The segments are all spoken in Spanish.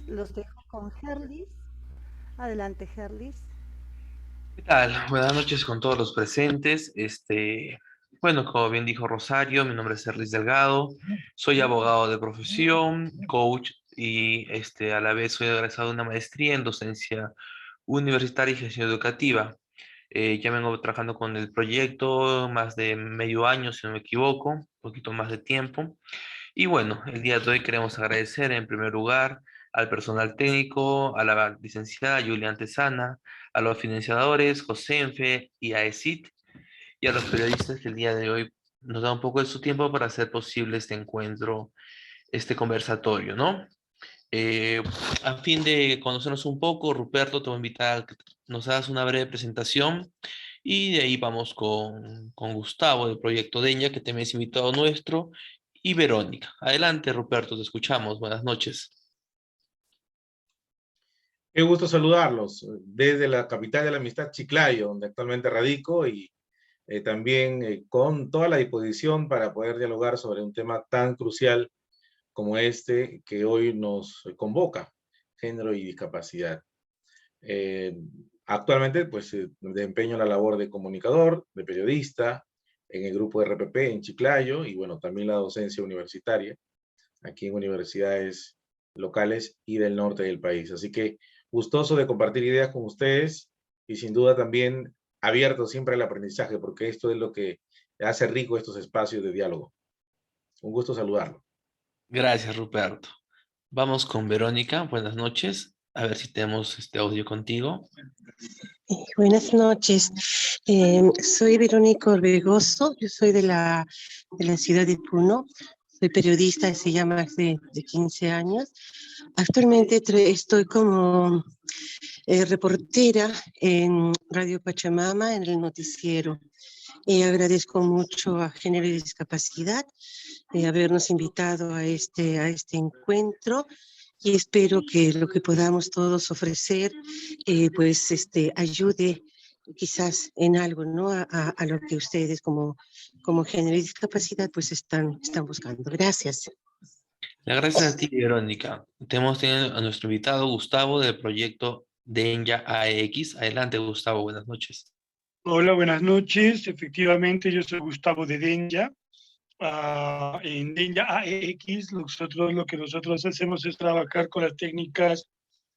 Los dejo con Gerlis. Adelante, Gerlis. ¿Qué tal? Buenas noches con todos los presentes. Bueno, como bien dijo Rosario, mi nombre es Serlis Delgado, soy abogado de profesión, coach y a la vez soy egresado de una maestría en docencia universitaria y gestión educativa. Ya vengo trabajando con el proyecto más de medio año, si no me equivoco, un poquito más de tiempo. Y bueno, el día de hoy queremos agradecer en primer lugar al personal técnico, a la licenciada Julia Antesana, a los financiadores, Josenfe y a ESIT, y a los periodistas que el día de hoy nos da un poco de su tiempo para hacer posible este encuentro, este conversatorio, ¿no? Eh, a fin de conocernos un poco, Ruperto, te voy a invitar a que nos hagas una breve presentación y de ahí vamos con Gustavo del Proyecto Deña, que también es invitado nuestro, y Verónica. Adelante, Ruperto, te escuchamos. Buenas noches. Qué gusto saludarlos desde la capital de la amistad, Chiclayo, donde actualmente radico y también con toda la disposición para poder dialogar sobre un tema tan crucial como este que hoy nos convoca, género y discapacidad. Eh, Actualmente, pues, desempeño la labor de comunicador, de periodista en el grupo RPP en Chiclayo y, bueno, también la docencia universitaria aquí en universidades locales y del norte del país. Así que gustoso de compartir ideas con ustedes y sin duda también abierto siempre al aprendizaje, porque esto es lo que hace rico estos espacios de diálogo. Un gusto saludarlo. Gracias, Ruperto. Vamos con Verónica. Buenas noches. A ver si tenemos este audio contigo. Buenas noches. Soy Verónica Orbegoso, yo soy de la ciudad de Puno. Soy periodista hace ya más de 15 años. Actualmente estoy como reportera en Radio Pachamama, en el noticiero. Agradezco mucho a Género y Discapacidad habernos invitado a este encuentro y espero que lo que podamos todos ofrecer pues ayude quizás en algo, ¿no? A lo que ustedes como género y discapacidad pues están buscando. Gracias. Gracias a ti, Verónica. Tenemos tenido a nuestro invitado Gustavo del proyecto Denya AX. Adelante, Gustavo. Buenas noches. Hola, buenas noches. Efectivamente, yo soy Gustavo de Denya. En Denya AX, lo que nosotros hacemos es trabajar con las técnicas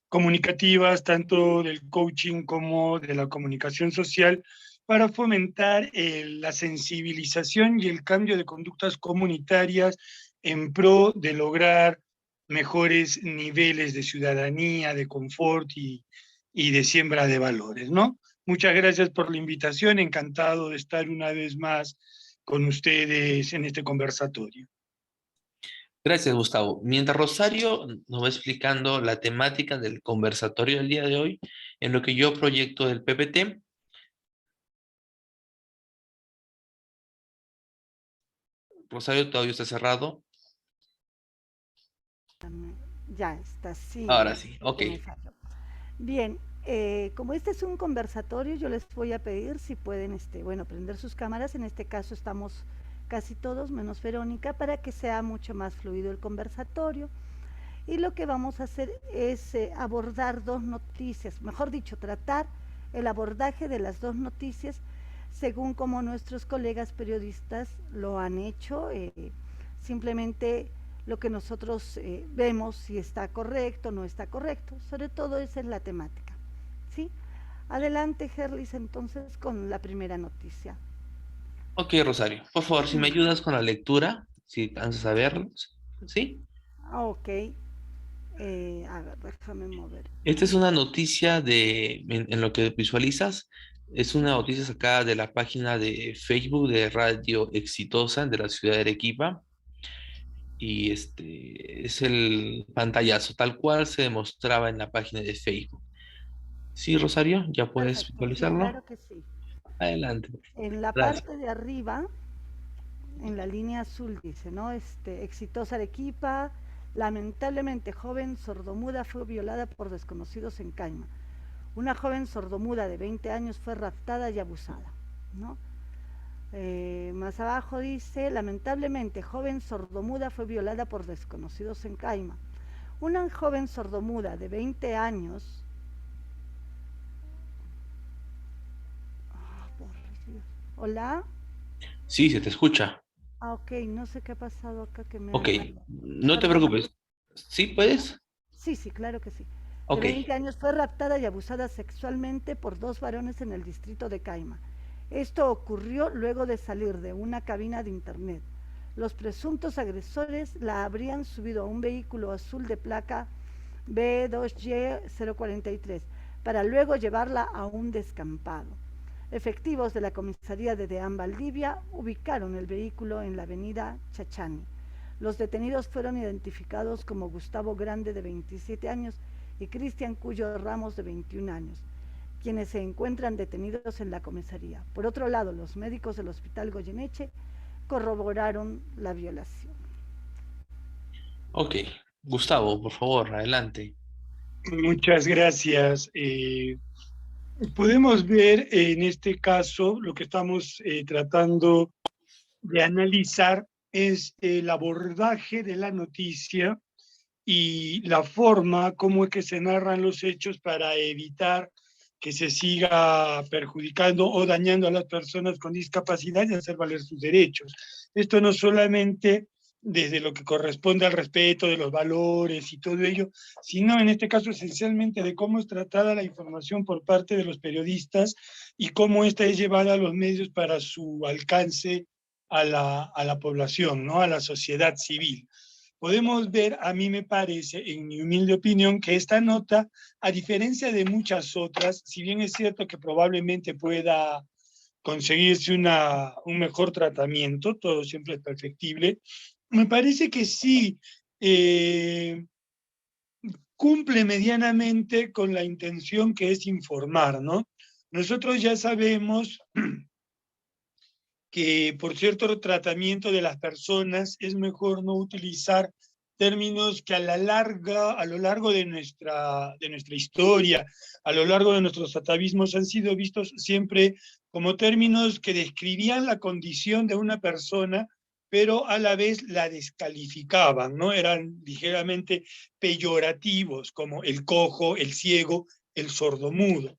comunicativas, tanto del coaching como de la comunicación social, para fomentar la sensibilización y el cambio de conductas comunitarias en pro de lograr mejores niveles de ciudadanía, de confort y de siembra de valores, ¿no? Muchas gracias por la invitación, encantado de estar una vez más con ustedes en este conversatorio. Gracias, Gustavo. Mientras Rosario nos va explicando la temática del conversatorio del día de hoy, en lo que yo proyecto del PPT, Rosario, tu audio está cerrado. Ya está, sí, Ahora ya sí, sé ok. que me falló. Bien, como este es un conversatorio, yo les voy a pedir si pueden, bueno, prender sus cámaras. En este caso estamos casi todos, menos Verónica, para que sea mucho más fluido el conversatorio. Y lo que vamos a hacer es abordar dos noticias, mejor dicho, tratar el abordaje de las dos noticias según como nuestros colegas periodistas lo han hecho. Simplemente lo que nosotros vemos si está correcto o no está correcto. Sobre todo esa es la temática. ¿Sí? Adelante, Gerlis, entonces con la primera noticia. Ok, Rosario, por favor, si me ayudas con la lectura, si alcanzas a verlos, ¿sí? Ok. A ver, déjame mover. Esta es una noticia en lo que visualizas, es una noticia sacada de la página de Facebook de Radio Exitosa de la ciudad de Arequipa y este es el pantallazo tal cual se demostraba en la página de Facebook. Sí, Rosario, ya puedes Perfecto, sí, visualizarlo. claro que sí. Adelante. En la Gracias. parte de arriba, en la línea azul dice, ¿no? Exitosa Arequipa, lamentablemente joven sordomuda fue violada por desconocidos en Caima. Una joven sordomuda de 20 años fue raptada y abusada, ¿no? Más abajo dice, lamentablemente joven sordomuda fue violada por desconocidos en Caima. Una joven sordomuda de 20 años, por Dios. ¿Hola? Sí, se te escucha. Ah, ok, no sé qué ha pasado acá que me Ok, han... no te Perdona. preocupes. ¿Sí puedes? Sí, sí, claro que sí. De Ok, 20 años fue raptada y abusada sexualmente por 2 varones en el distrito de Caima. Esto ocurrió luego de salir de una cabina de internet. Los presuntos agresores la habrían subido a un vehículo azul de placa B2Y043 para luego llevarla a un descampado. Efectivos de la comisaría de Deán Valdivia ubicaron el vehículo en la avenida Chachani. Los detenidos fueron identificados como Gustavo Grande, de 27 años, y Cristian Cuyo Ramos, de 21 años, quienes se encuentran detenidos en la comisaría. Por otro lado, los médicos del Hospital Goyeneche corroboraron la violación. ok. Gustavo, por favor, adelante. Muchas gracias. Podemos ver en este caso lo que estamos tratando de analizar es el abordaje de la noticia y la forma como es que se narran los hechos para evitar que se siga perjudicando o dañando a las personas con discapacidad y hacer valer sus derechos. Esto no solamente desde lo que corresponde al respeto de los valores y todo ello, sino en este caso esencialmente de cómo es tratada la información por parte de los periodistas y cómo esta es llevada a los medios para su alcance a la población, ¿no? A la sociedad civil. Podemos ver, a mí me parece, en mi humilde opinión, que esta nota, a diferencia de muchas otras, si bien es cierto que probablemente pueda conseguirse un mejor tratamiento, todo siempre es perfectible, me parece que sí cumple medianamente con la intención que es informar, ¿no? Nosotros ya sabemos que por cierto tratamiento de las personas es mejor no utilizar términos que a lo largo de nuestra historia, a lo largo de nuestros atavismos han sido vistos siempre como términos que describían la condición de una persona, pero a la vez la descalificaban, ¿no? Eran ligeramente peyorativos, como el cojo, el ciego, el sordomudo.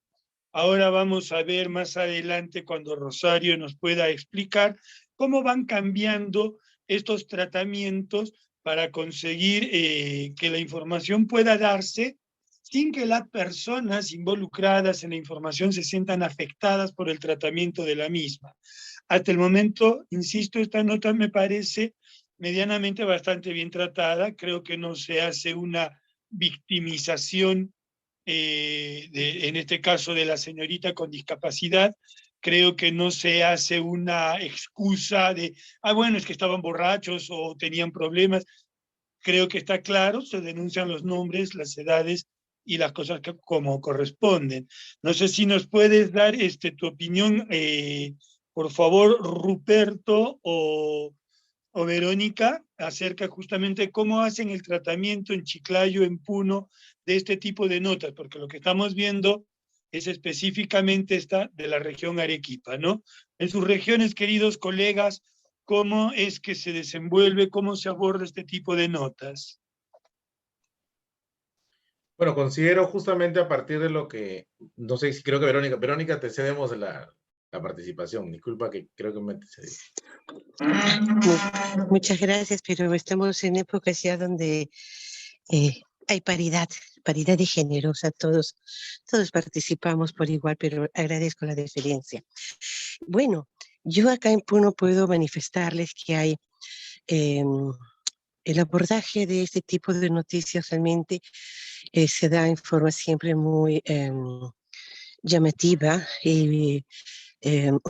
Ahora vamos a ver más adelante cuando Rosario nos pueda explicar cómo van cambiando estos tratamientos para conseguir que la información pueda darse sin que las personas involucradas en la información se sientan afectadas por el tratamiento de la misma. Hasta el momento, insisto, esta nota me parece medianamente bastante bien tratada. Creo que no se hace una victimización en este caso de la señorita con discapacidad. Creo que no se hace una excusa de, bueno, es que estaban borrachos o tenían problemas. Creo que está claro, se denuncian los nombres, las edades y las cosas que, como corresponden. No sé si nos puedes dar tu opinión, por favor, Ruperto o Verónica, acerca justamente de cómo hacen el tratamiento en Chiclayo, en Puno, de este tipo de notas, porque lo que estamos viendo es específicamente esta de la región Arequipa, ¿no? En sus regiones, queridos colegas, ¿cómo es que se desenvuelve, cómo se aborda este tipo de notas? Bueno, considero justamente a partir de lo que, no sé si creo que Verónica, te cedemos la participación. Disculpa que creo que me cedí. Muchas gracias, pero estamos en épocas ya donde hay paridad de género, o sea, todos participamos por igual, pero agradezco la deferencia. Bueno, yo acá en Puno puedo manifestarles que hay el abordaje de este tipo de noticias realmente se da en forma siempre muy llamativa y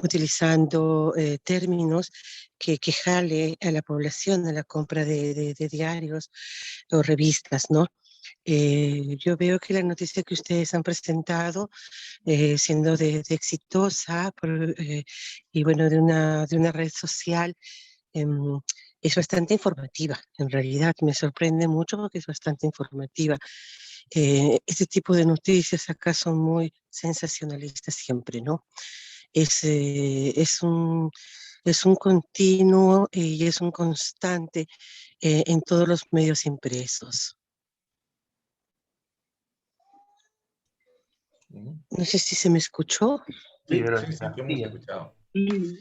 utilizando términos que jale a la población a la compra de diarios o revistas, ¿no? Yo veo que la noticia que ustedes han presentado, siendo de exitosa y bueno, de una red social, em, es bastante informativa. En realidad me sorprende mucho porque es bastante informativa. Este tipo de noticias acá son muy sensacionalistas siempre, ¿no? Es, eh, es un, es un continuo y es un constante en todos los medios impresos. No sé si se me escuchó. Sí, sí, Verónica, sí, te hemos sigue. escuchado. Mm,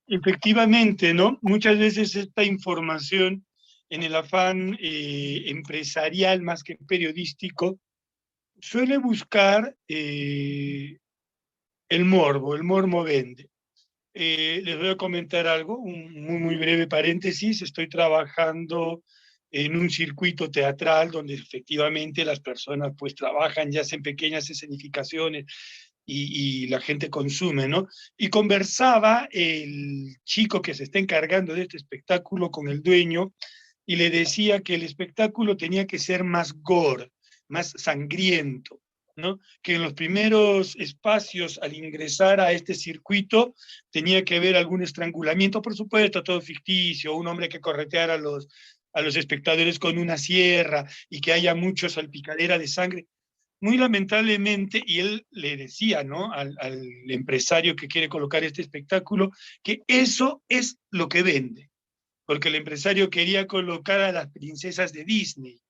Efectivamente, ¿no? Muchas veces esta información, en el afán empresarial más que periodístico, suele buscar el morbo vende. Les voy a comentar algo, un muy breve paréntesis. Estoy trabajando en un circuito teatral donde efectivamente las personas pues trabajan, ya hacen pequeñas escenificaciones y la gente consume, ¿no? Y conversaba el chico que se está encargando de este espectáculo con el dueño y le decía que el espectáculo tenía que ser más gore, más sangriento, ¿no? Que en los primeros espacios al ingresar a este circuito tenía que haber algún estrangulamiento, por supuesto, todo ficticio, un hombre que correteara a los espectadores con una sierra y que haya mucho salpicadera de sangre. Muy lamentablemente, y él le decía, ¿no? Al empresario que quiere colocar este espectáculo, que eso es lo que vende, porque el empresario quería colocar a las princesas de Disney,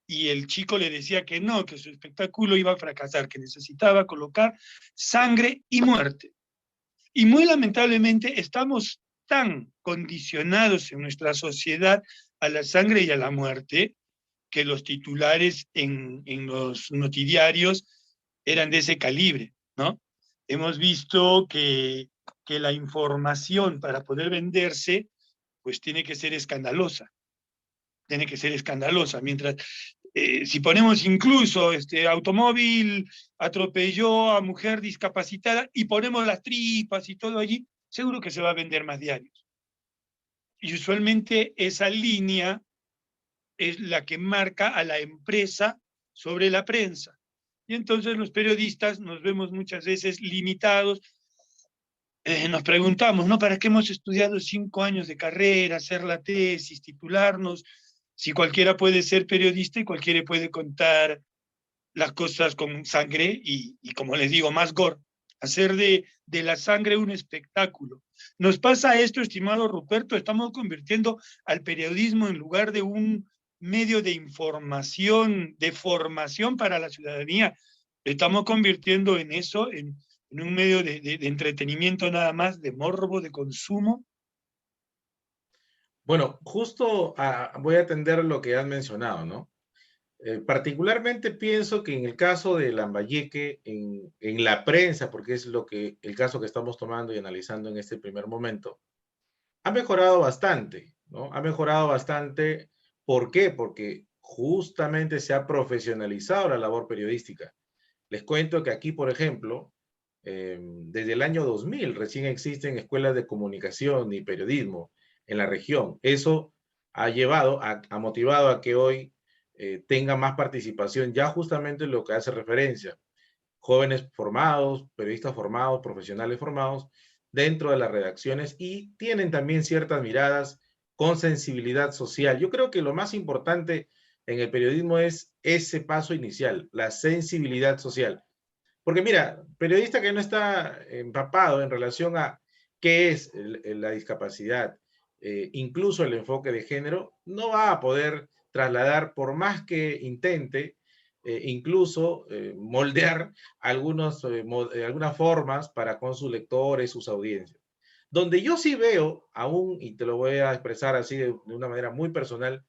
y el chico le decía que no, que su espectáculo iba a fracasar, que necesitaba colocar sangre y muerte. Y muy lamentablemente estamos tan condicionados en nuestra sociedad a la sangre y a la muerte, que los titulares en los noticiarios eran de ese calibre, ¿no? Hemos visto que la información para poder venderse, pues tiene que ser escandalosa, mientras si ponemos incluso automóvil atropelló a mujer discapacitada y ponemos las tripas y todo allí, seguro que se va a vender más diarios. Y usualmente esa línea es la que marca a la empresa sobre la prensa. Y entonces los periodistas nos vemos muchas veces limitados. Nos preguntamos, ¿no? ¿Para qué hemos estudiado 5 años de carrera, hacer la tesis, titularnos? Si cualquiera puede ser periodista y cualquiera puede contar las cosas con sangre y como les digo, más gore. Hacer de la sangre un espectáculo. Nos pasa esto, estimado Ruperto, estamos convirtiendo al periodismo en lugar de un medio de información, de formación para la ciudadanía, estamos convirtiendo en eso, en un medio de entretenimiento nada más, de morbo, de consumo. Bueno, justo voy a atender lo que has mencionado, ¿no? Particularmente pienso que en el caso de Lambayeque, en la prensa, porque es el caso que estamos tomando y analizando en este primer momento, ha mejorado bastante, ¿no? Ha mejorado bastante. ¿Por qué? Porque justamente se ha profesionalizado la labor periodística. Les cuento que aquí, por ejemplo, desde el año 2000 recién existen escuelas de comunicación y periodismo en la región. Eso ha motivado a que hoy tenga más participación, ya justamente en lo que hace referencia. Jóvenes formados, periodistas formados, profesionales formados dentro de las redacciones y tienen también ciertas miradas con sensibilidad social. Yo creo que lo más importante en el periodismo es ese paso inicial, la sensibilidad social. Porque mira, periodista que no está empapado en relación a qué es la discapacidad, incluso el enfoque de género, no va a poder trasladar, por más que intente, incluso moldear algunas formas para con sus lectores, sus audiencias. Donde yo sí veo aún, y te lo voy a expresar así de una manera muy personal,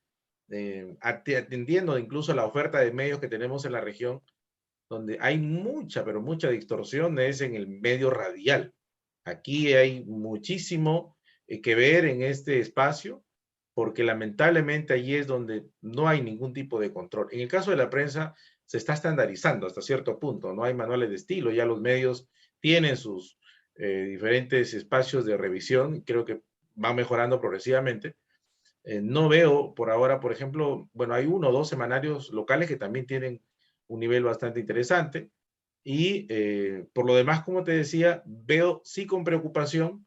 atendiendo incluso la oferta de medios que tenemos en la región, donde hay mucha, pero mucha distorsión es en el medio radial. Aquí hay muchísimo que ver en este espacio, porque lamentablemente allí es donde no hay ningún tipo de control. En el caso de la prensa, se está estandarizando hasta cierto punto, no hay manuales de estilo, ya los medios tienen sus diferentes espacios de revisión, creo que va mejorando progresivamente. No veo por ahora, por ejemplo, bueno, hay 1 o 2 semanarios locales que también tienen un nivel bastante interesante. Y por lo demás, como te decía, veo sí con preocupación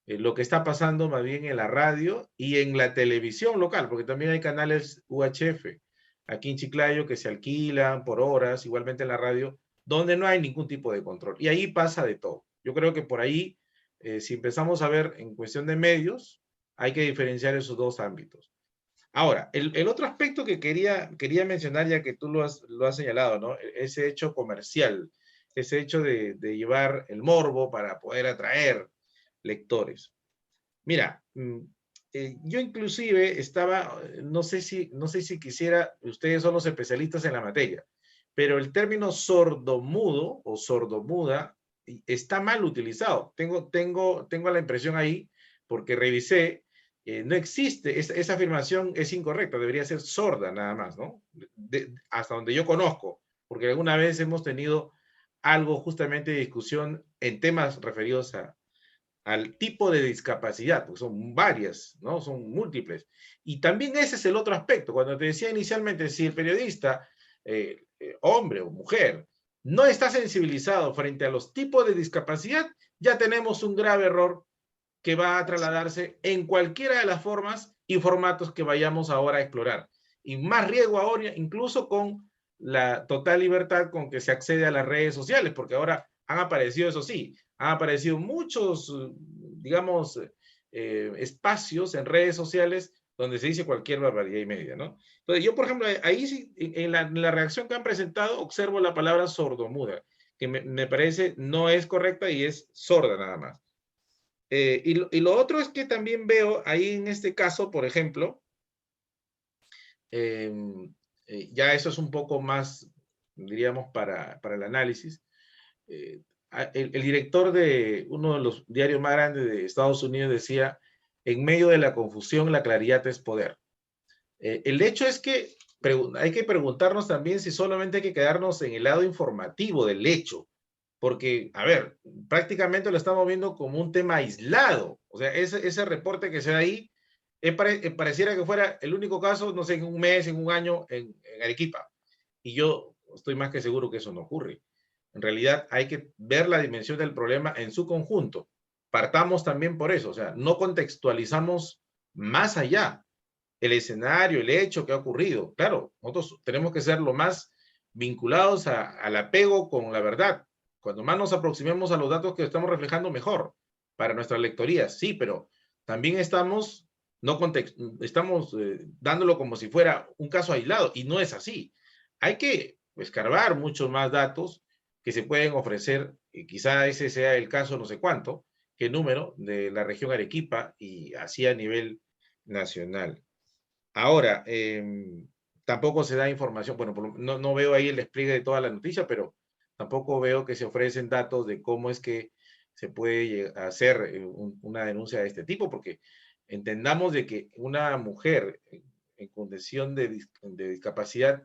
lo que está pasando más bien en la radio y en la televisión local, porque también hay canales UHF aquí en Chiclayo que se alquilan por horas, igualmente en la radio, donde no hay ningún tipo de control. Y ahí pasa de todo. Yo creo que por ahí, si empezamos a ver en cuestión de medios, hay que diferenciar esos dos ámbitos. Ahora, el otro aspecto que quería mencionar, ya que tú lo has señalado, ¿no? Ese hecho comercial ese hecho de llevar el morbo para poder atraer lectores. Mira, yo inclusive estaba, no sé si quisiera, ustedes son los especialistas en la materia, pero el término sordomudo o sordomuda está mal utilizado. Tengo la impresión ahí, porque revisé, no existe, esa afirmación es incorrecta, debería ser sorda nada más, ¿no? Hasta donde yo conozco, porque alguna vez hemos tenido algo justamente de discusión en temas referidos al tipo de discapacidad, porque son varias, ¿no? Son múltiples. Y también ese es el otro aspecto. Cuando te decía inicialmente, si el periodista, hombre o mujer, no está sensibilizado frente a los tipos de discapacidad, ya tenemos un grave error que va a trasladarse en cualquiera de las formas y formatos que vayamos ahora a explorar. Y más riesgo ahora, incluso con la total libertad con que se accede a las redes sociales, porque ahora han aparecido, eso sí, han aparecido muchos, digamos, espacios en redes sociales donde se dice cualquier barbaridad y media, ¿no? Entonces, yo, por ejemplo, ahí sí, en la reacción que han presentado, observo la palabra sordomuda, que me parece no es correcta y es sorda nada más. Y lo otro es que también veo ahí en este caso, por ejemplo, ya eso es un poco más, diríamos, para el análisis. El director de uno de los diarios más grandes de Estados Unidos decía, en medio de la confusión, la claridad es poder. El hecho es que hay que preguntarnos también si solamente hay que quedarnos en el lado informativo del hecho, porque, a ver, prácticamente lo estamos viendo como un tema aislado. O sea, ese reporte que se da ahí, pareciera que fuera el único caso, no sé, en un mes, en un año, en Arequipa. Y yo estoy más que seguro que eso no ocurre. En realidad hay que ver la dimensión del problema en su conjunto. Partamos también por eso, o sea, no contextualizamos más allá el escenario, el hecho que ha ocurrido. Claro, nosotros tenemos que ser lo más vinculados al apego con la verdad. Cuando más nos aproximemos a los datos que estamos reflejando, mejor para nuestra lectoría. Sí, pero también estamos dándolo como si fuera un caso aislado, y no es así. Hay que escarbar muchos más datos que se pueden ofrecer, y quizá ese sea el caso no sé cuánto, qué número, de la región Arequipa y así a nivel nacional. Ahora, tampoco se da información, bueno, no veo ahí el despliegue de toda la noticia, pero tampoco veo que se ofrecen datos de cómo es que se puede hacer una denuncia de este tipo, porque entendamos de que una mujer en condición de discapacidad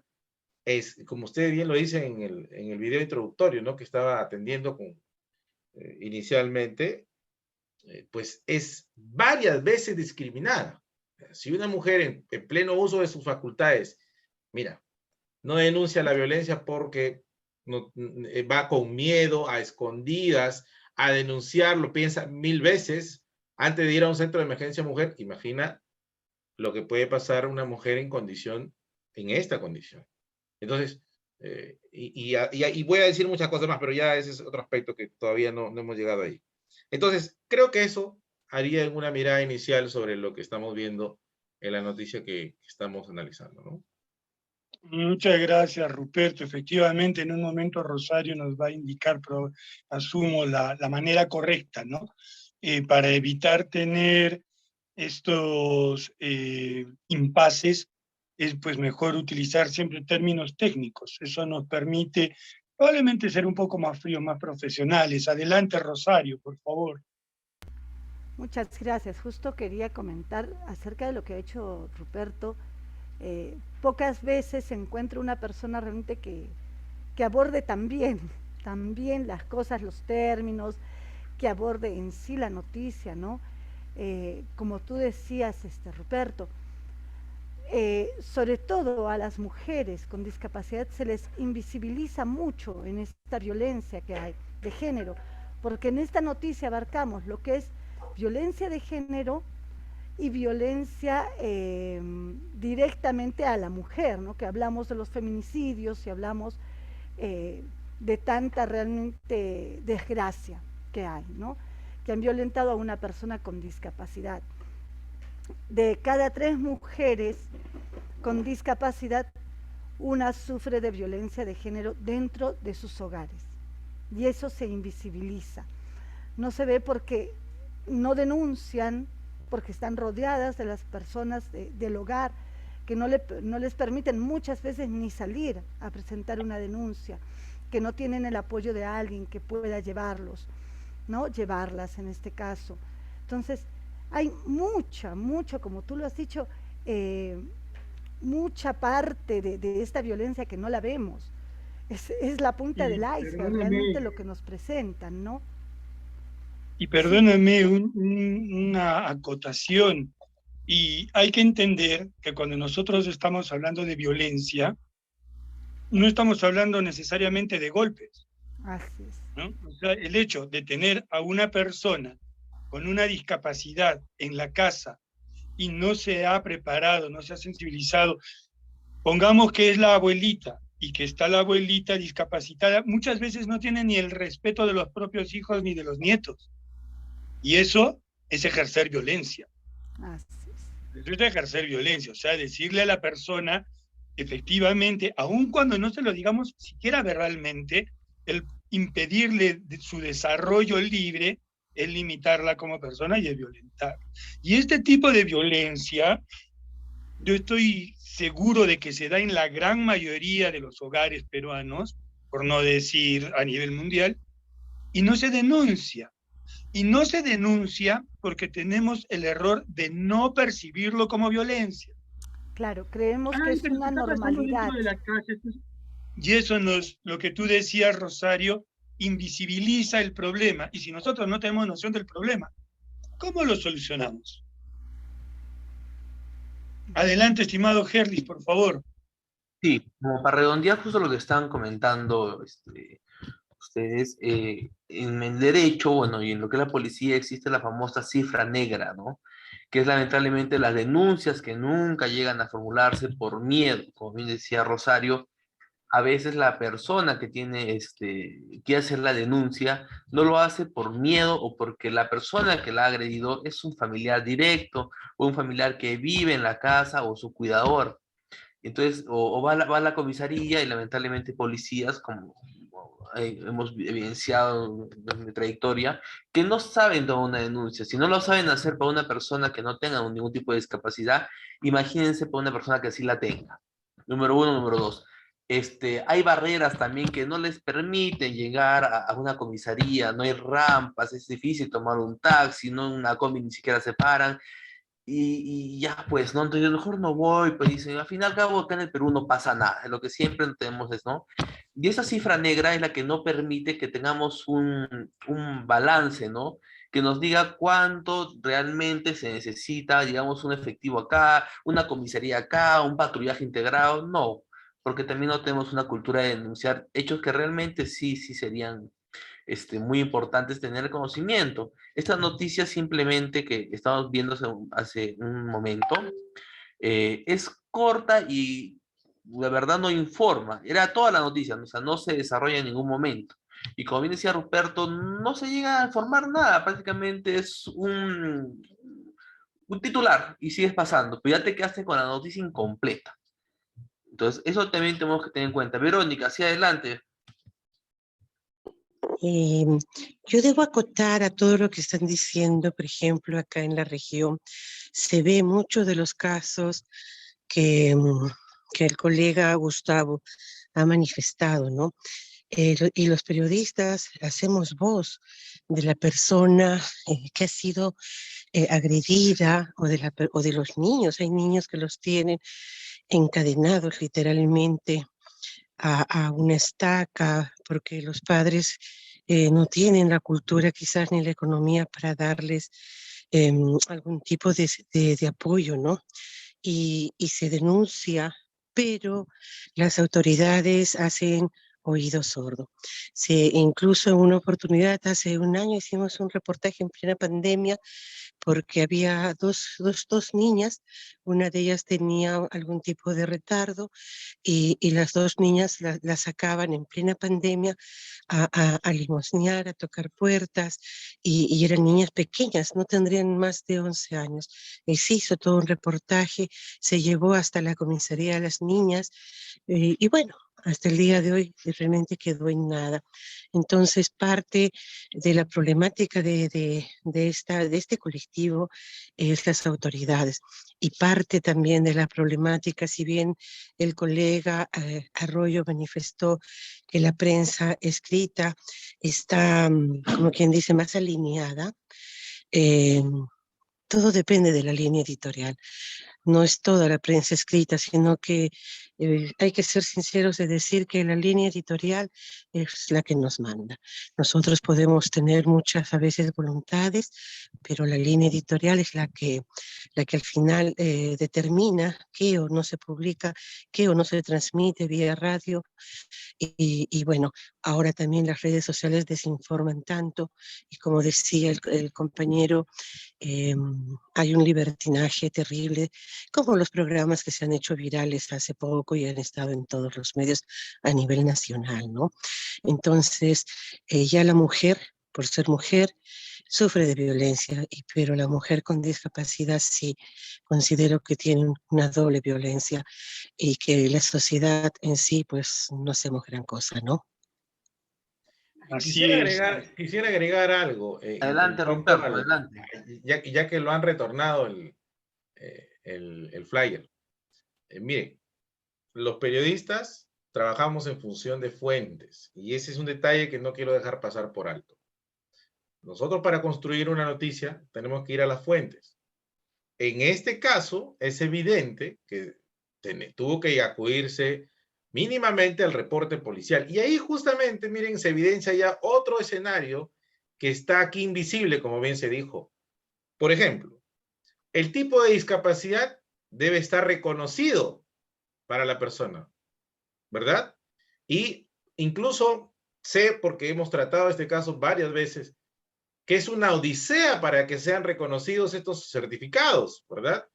es, como usted bien lo dice en el video introductorio, ¿no?, que estaba atendiendo inicialmente, pues es varias veces discriminada. Si una mujer en pleno uso de sus facultades, mira, no denuncia la violencia porque va con miedo, a escondidas, a denunciarlo, piensa 1000 veces antes de ir a un centro de emergencia mujer, imagina lo que puede pasar a una mujer en esta condición. Entonces, y voy a decir muchas cosas más, pero ya ese es otro aspecto que todavía no hemos llegado ahí. Entonces, creo que eso haría una mirada inicial sobre lo que estamos viendo en la noticia que estamos analizando, ¿no? Muchas gracias, Ruperto. Efectivamente, en un momento Rosario nos va a indicar, asumo, la manera correcta, ¿no? Para evitar tener estos impases, es pues mejor utilizar siempre términos técnicos. Eso nos permite probablemente ser un poco más fríos, más profesionales. Adelante, Rosario, por favor. Muchas gracias. Justo quería comentar acerca de lo que ha hecho Ruperto. Pocas veces se encuentra una persona realmente que aborde también las cosas, los términos, que aborde en sí la noticia, ¿no? Como tú decías, Ruperto, sobre todo a las mujeres con discapacidad se les invisibiliza mucho en esta violencia que hay de género, porque en esta noticia abarcamos lo que es violencia de género y violencia directamente a la mujer, ¿no? Que hablamos de los feminicidios y hablamos de tanta realmente desgracia que hay, ¿no? Que han violentado a una persona con discapacidad. De cada 3 mujeres con discapacidad, una sufre de violencia de género dentro de sus hogares. y eso se invisibiliza. No se ve porque no denuncian, porque están rodeadas de las personas del hogar, que no les permiten muchas veces ni salir a presentar una denuncia, que no tienen el apoyo de alguien que pueda llevarlos, ¿no? Llevarlas en este caso. Entonces, hay mucho, como tú lo has dicho, mucha parte de esta violencia que no la vemos. Es la punta del iceberg, realmente lo que nos presentan, ¿no? Y perdóname una acotación. Y hay que entender que cuando nosotros estamos hablando de violencia, no estamos hablando necesariamente de golpes, Así es. ¿no? O sea, el hecho de tener a una persona con una discapacidad en la casa y no se ha preparado, no se ha sensibilizado, pongamos que es la abuelita y que está la abuelita discapacitada, muchas veces no tiene ni el respeto de los propios hijos ni de los nietos. Y eso es ejercer violencia. Así es. Eso es ejercer violencia, o sea, decirle a la persona, efectivamente, aun cuando no se lo digamos siquiera verbalmente, el impedirle su desarrollo libre es limitarla como persona y es violentar. Y este tipo de violencia, yo estoy seguro de que se da en la gran mayoría de los hogares peruanos, por no decir a nivel mundial, y no se denuncia. Y no se denuncia porque tenemos el error de no percibirlo como violencia. Claro, creemos que es Pero una está pasando normalidad. dentro de la casa. Y eso lo que tú decías, Rosario, invisibiliza el problema. Y si nosotros no tenemos noción del problema, ¿cómo lo solucionamos? Adelante, estimado Herlis, por favor. Sí, como para redondear justo lo que estaban comentando ustedes, en el derecho, bueno, y en lo que es la policía existe la famosa cifra negra, ¿no? Que es lamentablemente las denuncias que nunca llegan a formularse por miedo. Como bien decía Rosario, a veces la persona que tiene, quiere hacer la denuncia, no lo hace por miedo o porque la persona que la ha agredido es un familiar directo o un familiar que vive en la casa o su cuidador. Entonces, o va a la comisaría y lamentablemente policías, como hemos evidenciado en mi trayectoria, que no saben tomar una denuncia. Si no lo saben hacer para una persona que no tenga ningún tipo de discapacidad, imagínense para una persona que sí la tenga. Número uno. Número dos. Hay barreras también que no les permiten llegar a una comisaría, no hay rampas, es difícil tomar un taxi, no una combi ni siquiera se paran. Y ya, pues, ¿no? Entonces, mejor no voy, pues dicen, al final, cabo, acá en el Perú no pasa nada, lo que siempre tenemos es, ¿no? Y esa cifra negra es la que no permite que tengamos un balance, ¿no? Que nos diga cuánto realmente se necesita, digamos, un efectivo acá, una comisaría acá, un patrullaje integrado, no, porque también no tenemos una cultura de denunciar hechos que realmente sí serían muy importante es tener conocimiento. Esta noticia simplemente que estamos viendo hace un momento es corta y la verdad no informa. Era toda la noticia, o sea, no se desarrolla en ningún momento. Y como bien decía Ruperto, no se llega a informar nada, prácticamente es un titular y sigues pasando, pero ya te quedaste con la noticia incompleta. Entonces, eso también tenemos que tener en cuenta. Verónica, hacia adelante. Yo debo acotar a todo lo que están diciendo, por ejemplo, acá en la región, se ve muchos de los casos que el colega Gustavo ha manifestado, ¿no? Y los periodistas hacemos voz de la persona que ha sido agredida o de los niños. Hay niños que los tienen encadenados literalmente a una estaca porque los padres no tienen la cultura quizás ni la economía para darles algún tipo de apoyo, ¿no? Y se denuncia, pero las autoridades hacen oído sordo. Incluso en una oportunidad, hace un año, hicimos un reportaje en plena pandemia porque había dos niñas, una de ellas tenía algún tipo de retardo y las dos niñas la sacaban en plena pandemia a limosnear, a tocar puertas y eran niñas pequeñas, no tendrían más de 11 años. Y se hizo todo un reportaje, se llevó hasta la comisaría a las niñas y bueno, hasta el día de hoy realmente quedó en nada. Entonces, parte de la problemática de este colectivo es las autoridades, y parte también de la problemática, si bien el colega Arroyo manifestó que la prensa escrita está, como quien dice, más alineada, eh, todo depende de la línea editorial. No es toda la prensa escrita, sino que hay que ser sinceros de decir que la línea editorial es la que nos manda. Nosotros podemos tener muchas a veces voluntades, pero la línea editorial es la que al final determina qué o no se publica, qué o no se transmite vía radio. Y bueno, ahora también las redes sociales desinforman tanto, y como decía el compañero, hay un libertinaje terrible, como los programas que se han hecho virales hace poco y han estado en todos los medios a nivel nacional, ¿no? Entonces, ya la mujer, por ser mujer, sufre de violencia, pero la mujer con discapacidad sí considero que tiene una doble violencia, y que la sociedad en sí, pues no hacemos gran cosa, ¿no? Así es. Quisiera agregar algo en Adelante, cuanto Ruperto, adelante. ya que lo han retornado el flyer. Miren, los periodistas trabajamos en función de fuentes, y ese es un detalle que no quiero dejar pasar por alto. Nosotros, para construir una noticia, tenemos que ir a las fuentes. En este caso, es evidente que tuvo que acudirse mínimamente al reporte policial. Y ahí justamente, miren, se evidencia ya otro escenario que está aquí invisible, como bien se dijo. Por ejemplo, el tipo de discapacidad debe estar reconocido para la persona, ¿verdad? Y incluso sé, porque hemos tratado este caso varias veces, que es una odisea para que sean reconocidos estos certificados, ¿verdad?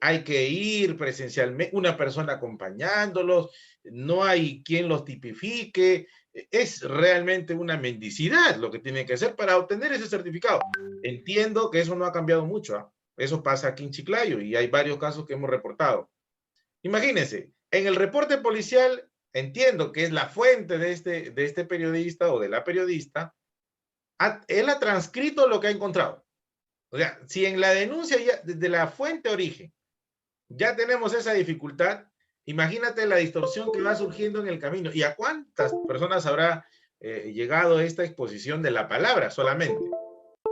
Hay que ir presencialmente, una persona acompañándolos, no hay quien los tipifique, es realmente una mendicidad lo que tienen que hacer para obtener ese certificado. Entiendo que eso no ha cambiado mucho, ¿eh? Eso pasa aquí en Chiclayo y hay varios casos que hemos reportado. Imagínense, en el reporte policial, entiendo que es la fuente de este periodista o de la periodista, él ha transcrito lo que ha encontrado. O sea, si en la denuncia ya, desde la fuente origen, ya tenemos esa dificultad, imagínate la distorsión que va surgiendo en el camino. ¿Y a cuántas personas habrá llegado esta exposición de la palabra solamente?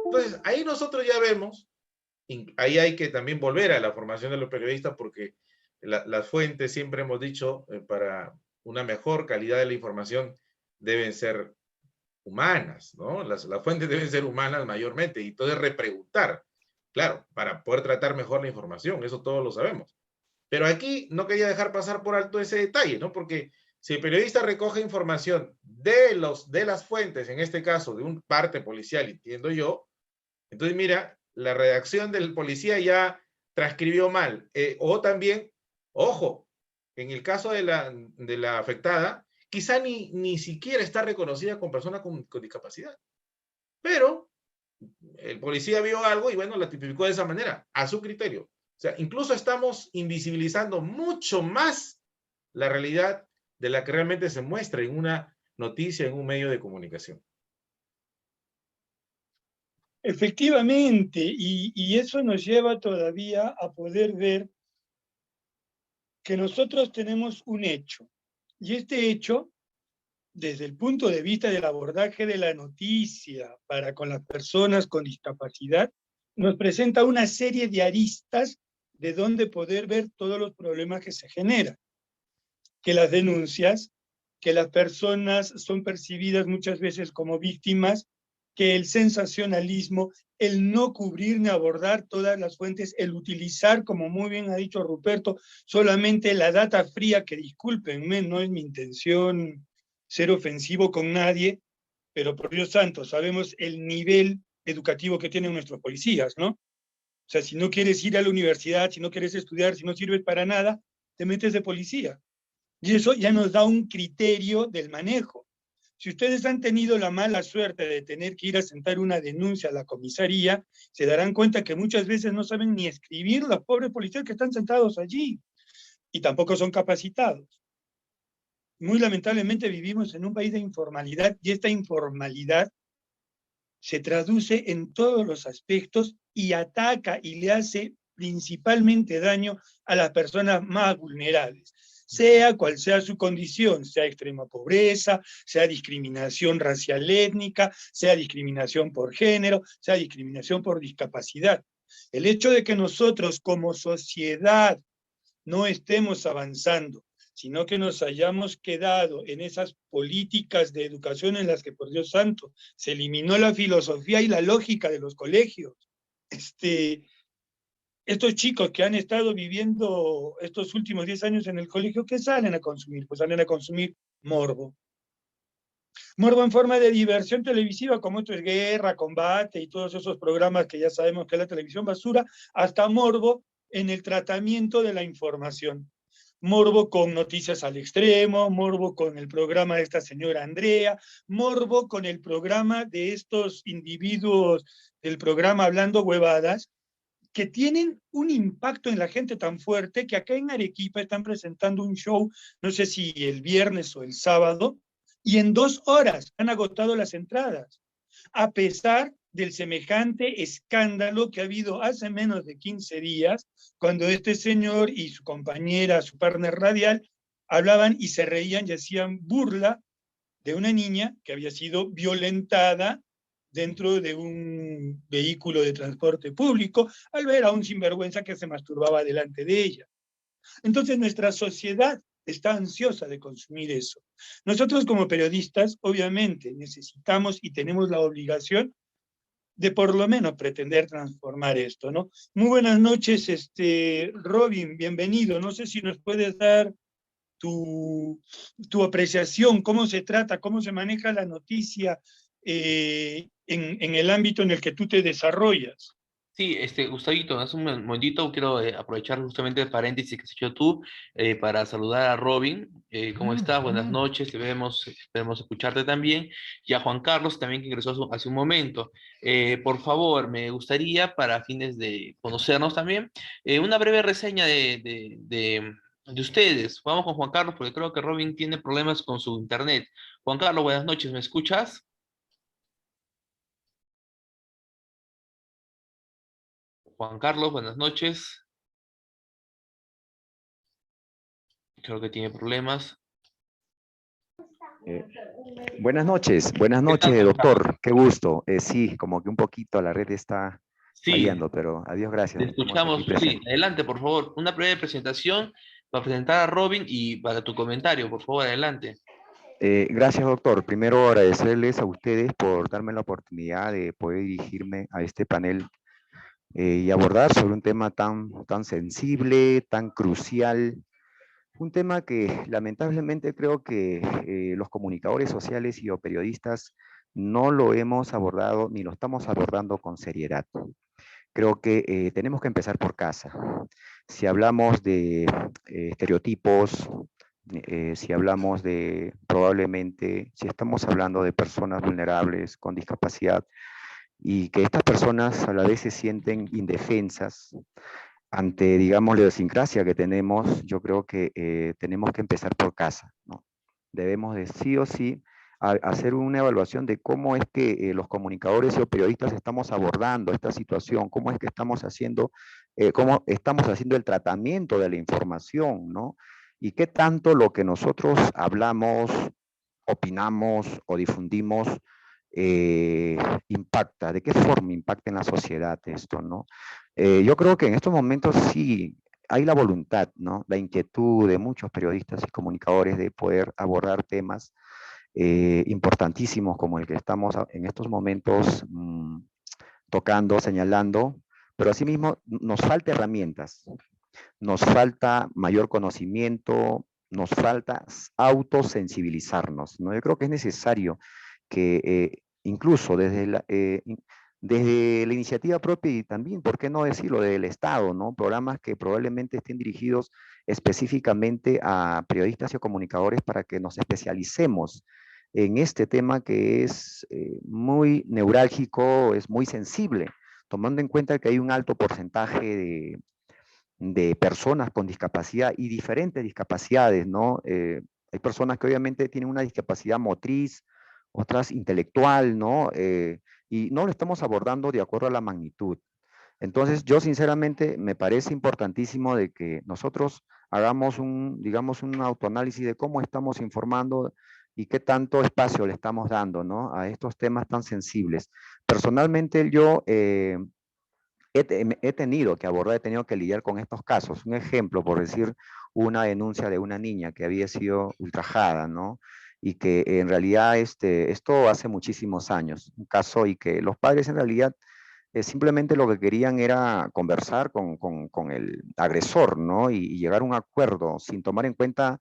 Entonces, ahí nosotros ya vemos, ahí hay que también volver a la formación de los periodistas, porque las fuentes, siempre hemos dicho, para una mejor calidad de la información, deben ser humanas, ¿no? Las fuentes deben ser humanas mayormente, y entonces repreguntar, claro, para poder tratar mejor la información, eso todos lo sabemos. Pero aquí no quería dejar pasar por alto ese detalle, ¿no? Porque si el periodista recoge información de las fuentes, en este caso de un parte policial, entiendo yo, entonces mira, la redacción del policía ya transcribió mal. O también, ojo, en el caso de la afectada, quizá ni siquiera está reconocida como persona con discapacidad. Pero el policía vio algo y bueno, la tipificó de esa manera, a su criterio. O sea, incluso estamos invisibilizando mucho más la realidad de la que realmente se muestra en una noticia, en un medio de comunicación. Efectivamente, y eso nos lleva todavía a poder ver que nosotros tenemos un hecho, y este hecho, desde el punto de vista del abordaje de la noticia para con las personas con discapacidad, nos presenta una serie de aristas de donde poder ver todos los problemas que se generan. Que las denuncias, que las personas son percibidas muchas veces como víctimas, que el sensacionalismo, el no cubrir ni abordar todas las fuentes, el utilizar, como muy bien ha dicho Ruperto, solamente la data fría, que discúlpenme, no es mi intención ser ofensivo con nadie, pero por Dios santo, sabemos el nivel educativo que tienen nuestros policías, ¿no? O sea, si no quieres ir a la universidad, si no quieres estudiar, si no sirves para nada, te metes de policía. Y eso ya nos da un criterio del manejo. Si ustedes han tenido la mala suerte de tener que ir a sentar una denuncia a la comisaría, se darán cuenta que muchas veces no saben ni escribir los pobres policías que están sentados allí, y tampoco son capacitados. muy lamentablemente vivimos en un país de informalidad y esta informalidad se traduce en todos los aspectos y ataca y le hace principalmente daño a las personas más vulnerables, sea cual sea su condición, sea extrema pobreza, sea discriminación racial étnica, sea discriminación por género, sea discriminación por discapacidad. El hecho de que nosotros como sociedad no estemos avanzando, sino que nos hayamos quedado en esas políticas de educación en las que, por Dios santo, se eliminó la filosofía y la lógica de los colegios. Estos chicos que han estado viviendo estos últimos 10 años en el colegio, ¿qué salen a consumir? Pues salen a consumir morbo. Morbo en forma de diversión televisiva, como esto es Guerra, Combate y todos esos programas que ya sabemos que es la televisión basura, hasta morbo en el tratamiento de la información. Morbo con Noticias al Extremo, morbo con el programa de esta señora Andrea, morbo con el programa de estos individuos del programa Hablando Huevadas, que tienen un impacto en la gente tan fuerte que acá en Arequipa están presentando un show, no sé si el viernes o el sábado, y en 2 horas han agotado las entradas, a pesar del semejante escándalo que ha habido hace menos de 15 días, cuando este señor y su compañera, su partner radial, hablaban y se reían y hacían burla de una niña que había sido violentada dentro de un vehículo de transporte público al ver a un sinvergüenza que se masturbaba delante de ella. Entonces nuestra sociedad está ansiosa de consumir eso. Nosotros como periodistas, obviamente, necesitamos y tenemos la obligación de por lo menos pretender transformar esto, ¿no? Muy buenas noches, Robin, bienvenido. No sé si nos puedes dar tu apreciación, cómo se trata, cómo se maneja la noticia en el ámbito en el que tú te desarrollas. Sí, Gustavito, hace un momentito quiero aprovechar justamente el paréntesis que has hecho tú para saludar a Robin. ¿Cómo estás? Buenas noches, esperemos escucharte también. Y a Juan Carlos también que ingresó hace un momento. Por favor, me gustaría, para fines de conocernos también, una breve reseña de ustedes. Vamos con Juan Carlos porque creo que Robin tiene problemas con su internet. Juan Carlos, buenas noches, ¿me escuchas? Juan Carlos, buenas noches. Creo que tiene problemas. Eh, buenas noches, ¿Qué tal, Juan Carlos? doctor, qué gusto. Sí, como que un poquito la red está Sí, fallando, pero adiós, gracias. te Estamos aquí escuchamos. Sí, presentes. adelante, por favor. Una breve presentación para presentar a Robin y para tu comentario, por favor, adelante. Gracias, doctor. Primero agradecerles a ustedes por darme la oportunidad de poder dirigirme a este panel y abordar sobre un tema tan sensible, tan crucial. Un tema que lamentablemente creo que los comunicadores sociales y o periodistas no lo hemos abordado ni lo estamos abordando con seriedad. Creo que tenemos que empezar por casa. Si hablamos de estereotipos, si hablamos de probablemente, si estamos hablando de personas vulnerables con discapacidad y que estas personas a la vez se sienten indefensas, ante, digamos, la idiosincrasia que tenemos, yo creo que tenemos que empezar por casa, ¿no? Debemos de sí o sí hacer una evaluación de cómo es que los comunicadores y los periodistas estamos abordando esta situación, cómo es que estamos haciendo el tratamiento de la información, ¿no? Y qué tanto lo que nosotros hablamos, opinamos o difundimos impacta, de qué forma impacta en la sociedad esto, ¿no? Yo creo que en estos momentos sí hay la voluntad, ¿no? La inquietud de muchos periodistas y comunicadores de poder abordar temas importantísimos como el que estamos en estos momentos tocando, señalando, pero asimismo nos falta herramientas, nos falta mayor conocimiento, nos falta autosensibilizarnos, ¿no? Yo creo que es necesario que incluso desde la iniciativa propia y también, ¿por qué no decirlo?, del Estado, ¿no? Programas que probablemente estén dirigidos específicamente a periodistas y comunicadores para que nos especialicemos en este tema que es muy neurálgico, es muy sensible, tomando en cuenta que hay un alto porcentaje de personas con discapacidad y diferentes discapacidades, ¿no? Hay personas que obviamente tienen una discapacidad motriz, otras intelectual, ¿no? Y no lo estamos abordando de acuerdo a la magnitud. Entonces, yo sinceramente me parece importantísimo de que nosotros hagamos digamos, un autoanálisis de cómo estamos informando y qué tanto espacio le estamos dando, ¿no? A estos temas tan sensibles. Personalmente, yo he tenido que abordar, he tenido que lidiar con estos casos. Un ejemplo, por decir, una denuncia de una niña que había sido ultrajada, ¿no? Y que en realidad esto hace muchísimos años, un caso y que los padres en realidad simplemente lo que querían era conversar con el agresor, ¿no? Y llegar a un acuerdo sin tomar en cuenta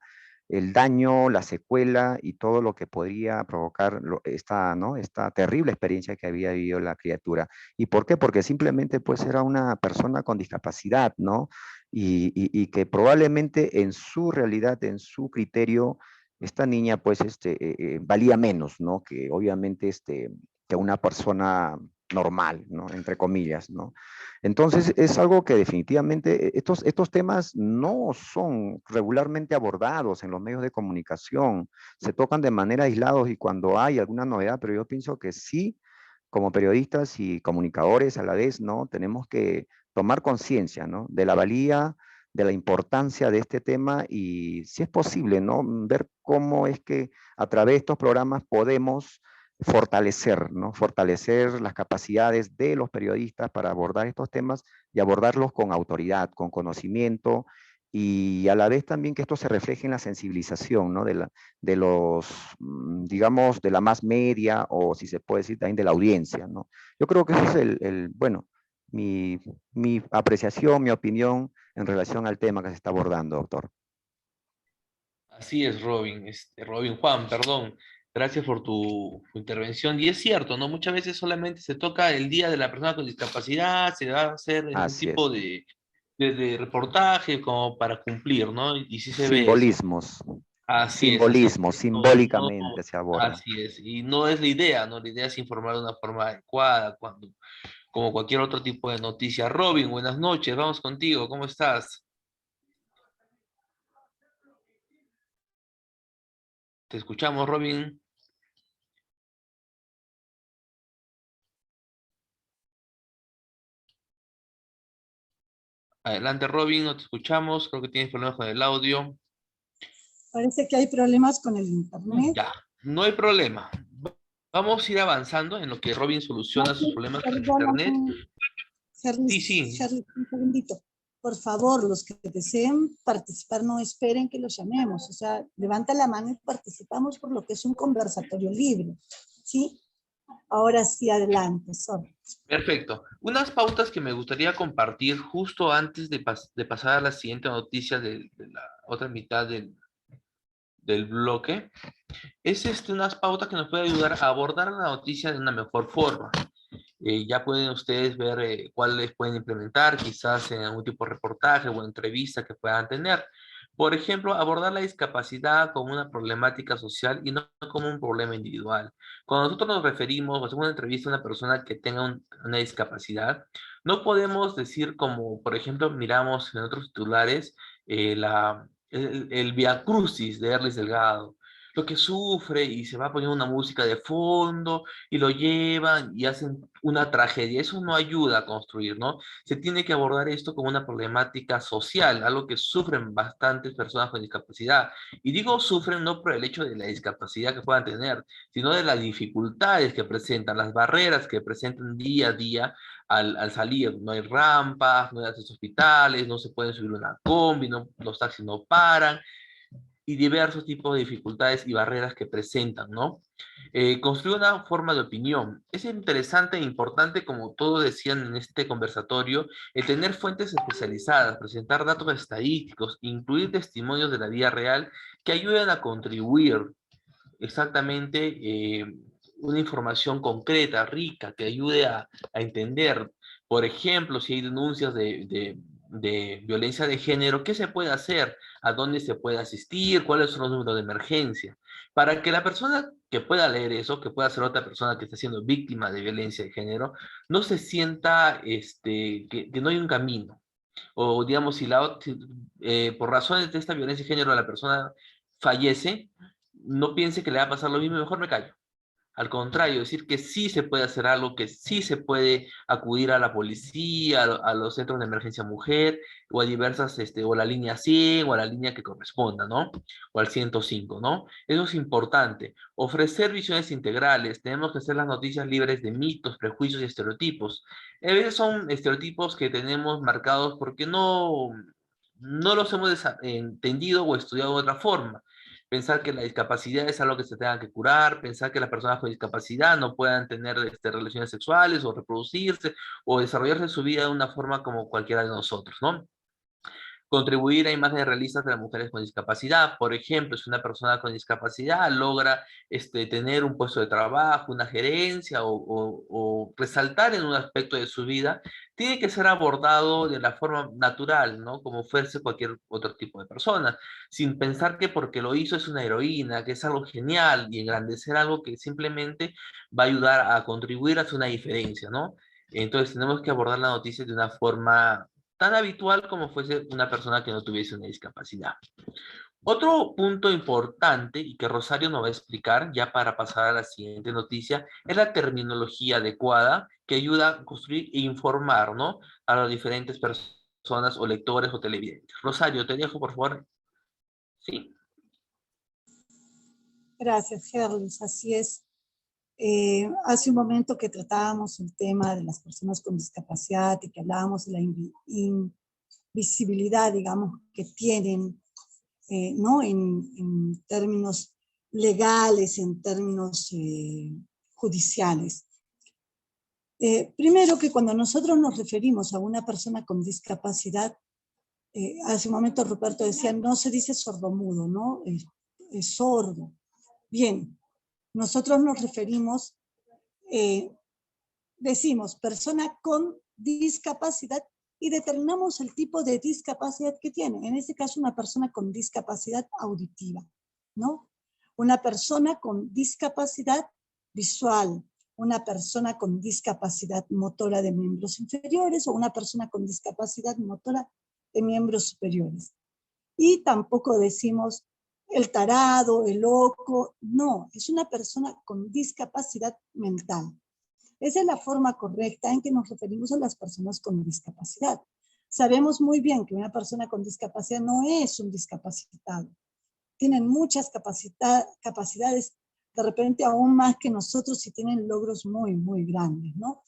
el daño, la secuela y todo lo que podría provocar ¿no? Esta terrible experiencia que había vivido la criatura. ¿Y por qué? Porque simplemente pues era una persona con discapacidad, ¿no? Y que probablemente en su realidad, en su criterio, esta niña pues valía menos, ¿no? Que obviamente que una persona normal, ¿no? Entre comillas, ¿no? Entonces, es algo que definitivamente estos temas no son regularmente abordados en los medios de comunicación, se tocan de manera aislados y cuando hay alguna novedad, pero yo pienso que sí, como periodistas y comunicadores a la vez, ¿no? Tenemos que tomar conciencia, ¿no? De la valía, de la importancia de este tema y si es posible, ¿no? Ver cómo es que a través de estos programas podemos fortalecer, ¿no? Fortalecer las capacidades de los periodistas para abordar estos temas y abordarlos con autoridad, con conocimiento y a la vez también que esto se refleje en la sensibilización, ¿no? De los, digamos, de la más media o si se puede decir también de la audiencia, ¿no? Yo creo que ese es bueno, mi apreciación, mi opinión en relación al tema que se está abordando, doctor. Así es, Robin, Robin Juan, perdón. Gracias por tu intervención. Y es cierto, ¿no? Muchas veces solamente se toca el día de la persona con discapacidad, se va a hacer en un Así es. tipo de reportaje como para cumplir, ¿no? Y sí se ve eso. Simbolismos, Así es. simbolismo, No, simbólicamente se aborda. así es. Y no es la idea, ¿no? La idea es informar de una forma adecuada, como cualquier otro tipo de noticia. Robin, buenas noches, vamos contigo, ¿cómo estás? Te escuchamos, Robin. Adelante, Robin, no te escuchamos. Creo que tienes problemas con el audio. Parece que hay problemas con el internet. Ya, no hay problema. Vamos a ir avanzando en lo que Robin soluciona sus problemas con el internet. Sí, sí. Charlie, un segundito. Por favor, los que deseen participar, no esperen que los llamemos. O sea, levanta la mano y participamos por lo que es un conversatorio libre. ¿Sí? Ahora sí, adelante. Sorry. Perfecto. Unas pautas que me gustaría compartir justo antes de pasar a la siguiente noticia de la otra mitad del bloque. Es unas pautas que nos pueden ayudar a abordar la noticia de una mejor forma. Ya pueden ustedes ver cuáles pueden implementar, quizás en algún tipo de reportaje o entrevista que puedan tener. Por ejemplo, abordar la discapacidad como una problemática social y no como un problema individual. Cuando nosotros nos referimos o hacemos una entrevista a una persona que tenga una discapacidad, no podemos decir como, por ejemplo, miramos en otros titulares el Via Crucis de Erlis Delgado, lo que sufre y se va poniendo una música de fondo y lo llevan y hacen una tragedia. Eso no ayuda a construir, ¿no? Se tiene que abordar esto como una problemática social, algo que sufren bastantes personas con discapacidad. Y digo sufren no por el hecho de la discapacidad que puedan tener, sino de las dificultades que presentan, las barreras que presentan día a día al salir. No hay rampas, no hay acceso a hospitales, no se puede subir una combi, no, los taxis no paran y diversos tipos de dificultades y barreras que presentan, ¿no? Construir una forma de opinión. Es interesante e importante, como todos decían en este conversatorio, el tener fuentes especializadas, presentar datos estadísticos, incluir testimonios de la vida real que ayuden a contribuir exactamente una información concreta, rica, que ayude a entender, por ejemplo, si hay denuncias de violencia de género, ¿qué se puede hacer? ¿A dónde se puede asistir? ¿Cuáles son los números de emergencia? Para que la persona que pueda leer eso, que pueda ser otra persona que está siendo víctima de violencia de género, no se sienta que no hay un camino. O digamos, si por razones de esta violencia de género la persona fallece, no piense que le va a pasar lo mismo, mejor me callo. Al contrario, decir que sí se puede hacer algo, que sí se puede acudir a la policía, a los centros de emergencia mujer, o a diversas, o la línea 100, o a la línea que corresponda, ¿no? O al 105, ¿no? Eso es importante. Ofrecer visiones integrales, tenemos que hacer las noticias libres de mitos, prejuicios y estereotipos. A veces son estereotipos que tenemos marcados porque no los hemos entendido o estudiado de otra forma. Pensar que la discapacidad es algo que se tenga que curar, pensar que las personas con discapacidad no puedan tener relaciones sexuales o reproducirse o desarrollarse su vida de una forma como cualquiera de nosotros, ¿no? Contribuir a imágenes realistas de las mujeres con discapacidad. Por ejemplo, si una persona con discapacidad logra tener un puesto de trabajo, una gerencia o resaltar en un aspecto de su vida, tiene que ser abordado de la forma natural, ¿no? Como fuese cualquier otro tipo de persona, sin pensar que porque lo hizo es una heroína, que es algo genial y engrandecer algo que simplemente va a ayudar a contribuir a hacer una diferencia, ¿no? Entonces tenemos que abordar la noticia de una forma tan habitual como fuese una persona que no tuviese una discapacidad. Otro punto importante y que Rosario nos va a explicar ya para pasar a la siguiente noticia es la terminología adecuada que ayuda a construir e informar, ¿no? A las diferentes personas o lectores o televidentes. Rosario, te dejo, por favor. Sí. Gracias, Gerlis. Así es. Hace un momento que tratábamos el tema de las personas con discapacidad y que hablábamos de la invisibilidad, digamos, que tienen, ¿no? En términos legales, en términos judiciales. Primero que cuando nosotros nos referimos a una persona con discapacidad, hace un momento Ruperto decía, no se dice sordomudo, ¿no? Es sordo. Bien, nosotros nos referimos, decimos persona con discapacidad y determinamos el tipo de discapacidad que tiene. En este caso, una persona con discapacidad auditiva, ¿no? Una persona con discapacidad visual, una persona con discapacidad motora de miembros inferiores o una persona con discapacidad motora de miembros superiores. Y tampoco decimos el tarado, el loco, no, es una persona con discapacidad mental. Esa es la forma correcta en que nos referimos a las personas con discapacidad. Sabemos muy bien que una persona con discapacidad no es un discapacitado. Tienen muchas capacidades, de repente aún más que nosotros, y tienen logros muy, muy grandes, ¿no?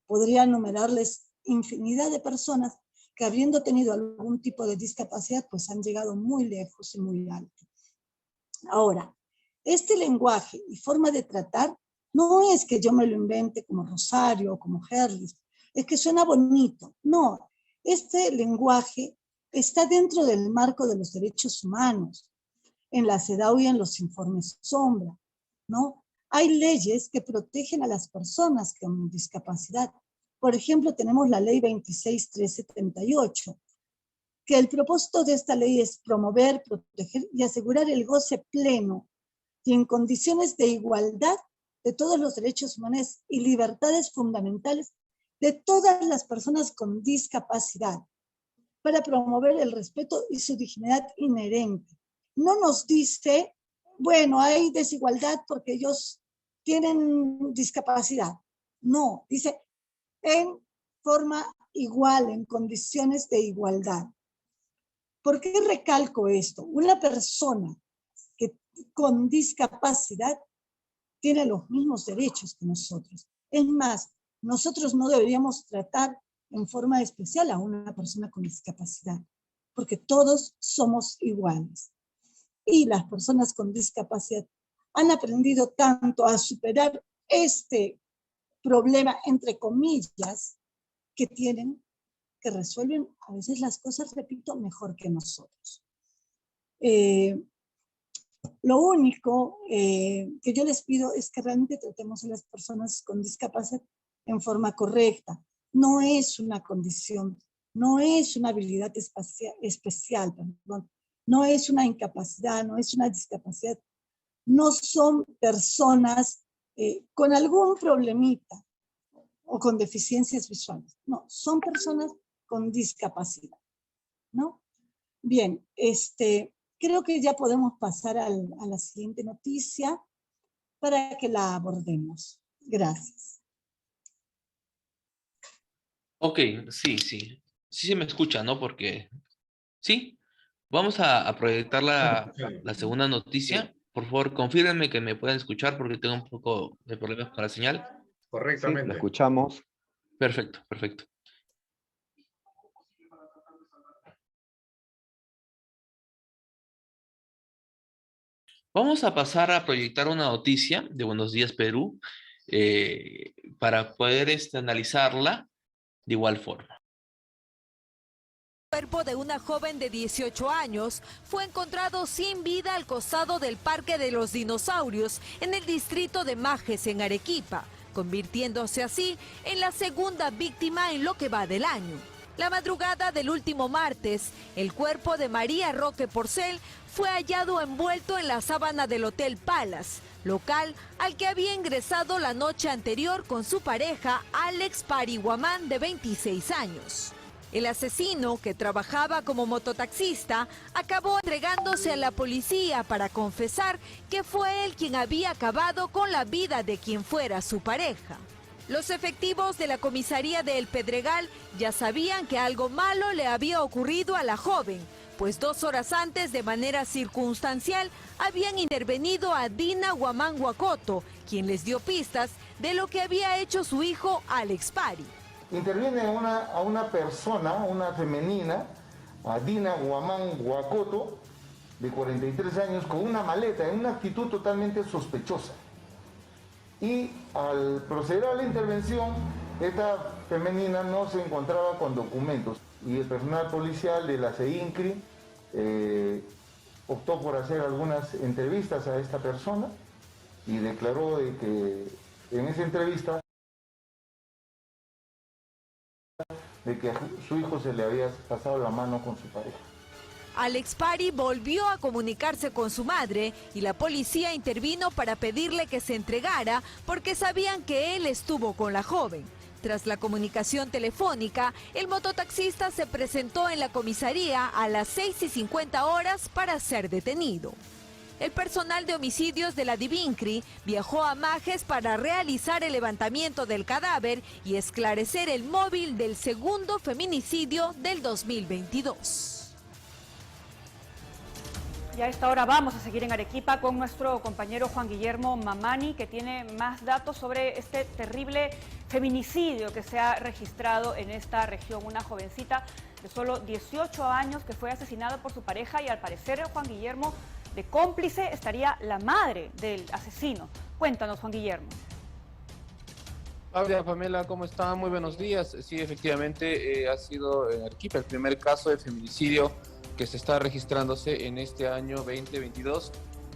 Podría enumerarles infinidad de personas que habiendo tenido algún tipo de discapacidad, pues han llegado muy lejos y muy alto. Ahora, este lenguaje y forma de tratar no es que yo me lo invente como Rosario o como Gerlis, es que suena bonito. No, este lenguaje está dentro del marco de los derechos humanos, en la CEDAW y en los informes sombra, ¿no? Hay leyes que protegen a las personas con discapacidad. Por ejemplo, tenemos la ley 26378, que el propósito de esta ley es promover, proteger y asegurar el goce pleno y en condiciones de igualdad de todos los derechos humanos y libertades fundamentales de todas las personas con discapacidad, para promover el respeto y su dignidad inherente. No nos dice, bueno, hay desigualdad porque ellos tienen discapacidad. No, dice en forma igual, en condiciones de igualdad. ¿Por qué recalco esto? Una persona que con discapacidad tiene los mismos derechos que nosotros. Es más, nosotros no deberíamos tratar en forma especial a una persona con discapacidad, porque todos somos iguales. Y las personas con discapacidad han aprendido tanto a superar este problema, entre comillas, que tienen, que resuelven a veces las cosas, repito, mejor que nosotros. Lo único que yo les pido es que realmente tratemos a las personas con discapacidad en forma correcta. No es una condición, no es una habilidad especial, perdón, no es una incapacidad, no es una discapacidad. No son personas con algún problemita o con deficiencias visuales. No, son personas con discapacidad, ¿no? Bien, ¿qué creo que ya podemos pasar a la siguiente noticia para que la abordemos. Gracias. Ok, sí, sí. Sí se me escucha, ¿no? Porque, sí, vamos a proyectar la segunda noticia. Por favor, confírmenme que me puedan escuchar porque tengo un poco de problemas con la señal. Sí, la Correctamente. escuchamos. Perfecto, perfecto. Vamos a pasar a proyectar una noticia de Buenos Días Perú para poder analizarla de igual forma. El cuerpo de una joven de 18 años fue encontrado sin vida al costado del Parque de los Dinosaurios en el distrito de Majes, en Arequipa, convirtiéndose así en la segunda víctima en lo que va del año. La madrugada del último martes, el cuerpo de María Roque Porcel fue hallado envuelto en la sábana del Hotel Palace, local al que había ingresado la noche anterior con su pareja Alex Parihuamán, de 26 años. El asesino, que trabajaba como mototaxista, acabó entregándose a la policía para confesar que fue él quien había acabado con la vida de quien fuera su pareja. Los efectivos de la comisaría de El Pedregal ya sabían que algo malo le había ocurrido a la joven, pues 2 horas antes, de manera circunstancial, habían intervenido a Dina Guamán Huacoto, quien les dio pistas de lo que había hecho su hijo Alex Pari. Interviene a una persona, una femenina, a Dina Guamán Huacoto, de 43 años, con una maleta, en una actitud totalmente sospechosa. Y al proceder a la intervención, esta femenina no se encontraba con documentos. Y el personal policial de la CEINCRI optó por hacer algunas entrevistas a esta persona y declaró de que en esa entrevista de que a su hijo se le había pasado la mano con su pareja. Alex Pari volvió a comunicarse con su madre y la policía intervino para pedirle que se entregara porque sabían que él estuvo con la joven. Tras la comunicación telefónica, el mototaxista se presentó en la comisaría a las 6:50 para ser detenido. El personal de homicidios de la DIVINCRI viajó a Majes para realizar el levantamiento del cadáver y esclarecer el móvil del segundo feminicidio del 2022. Y a esta hora vamos a seguir en Arequipa con nuestro compañero Juan Guillermo Mamani, que tiene más datos sobre este terrible feminicidio que se ha registrado en esta región. Una jovencita de solo 18 años que fue asesinada por su pareja y al parecer, Juan Guillermo, de cómplice estaría la madre del asesino. Cuéntanos, Juan Guillermo. Hola, Pamela, ¿cómo está? Muy buenos días. Sí, efectivamente ha sido en Arequipa el primer caso de feminicidio que se está registrándose en este año 2022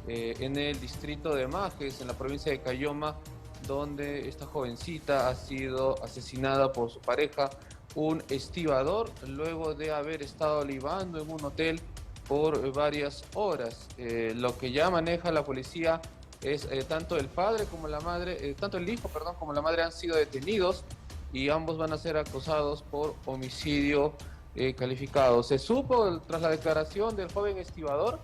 en el distrito de Majes, en la provincia de Cayoma, donde esta jovencita ha sido asesinada por su pareja, un estibador, luego de haber estado libando en un hotel por varias horas. Lo que ya maneja la policía es tanto el padre como la madre, tanto el hijo, perdón, como la madre han sido detenidos y ambos van a ser acusados por homicidio calificado. Se supo tras la declaración del joven estibador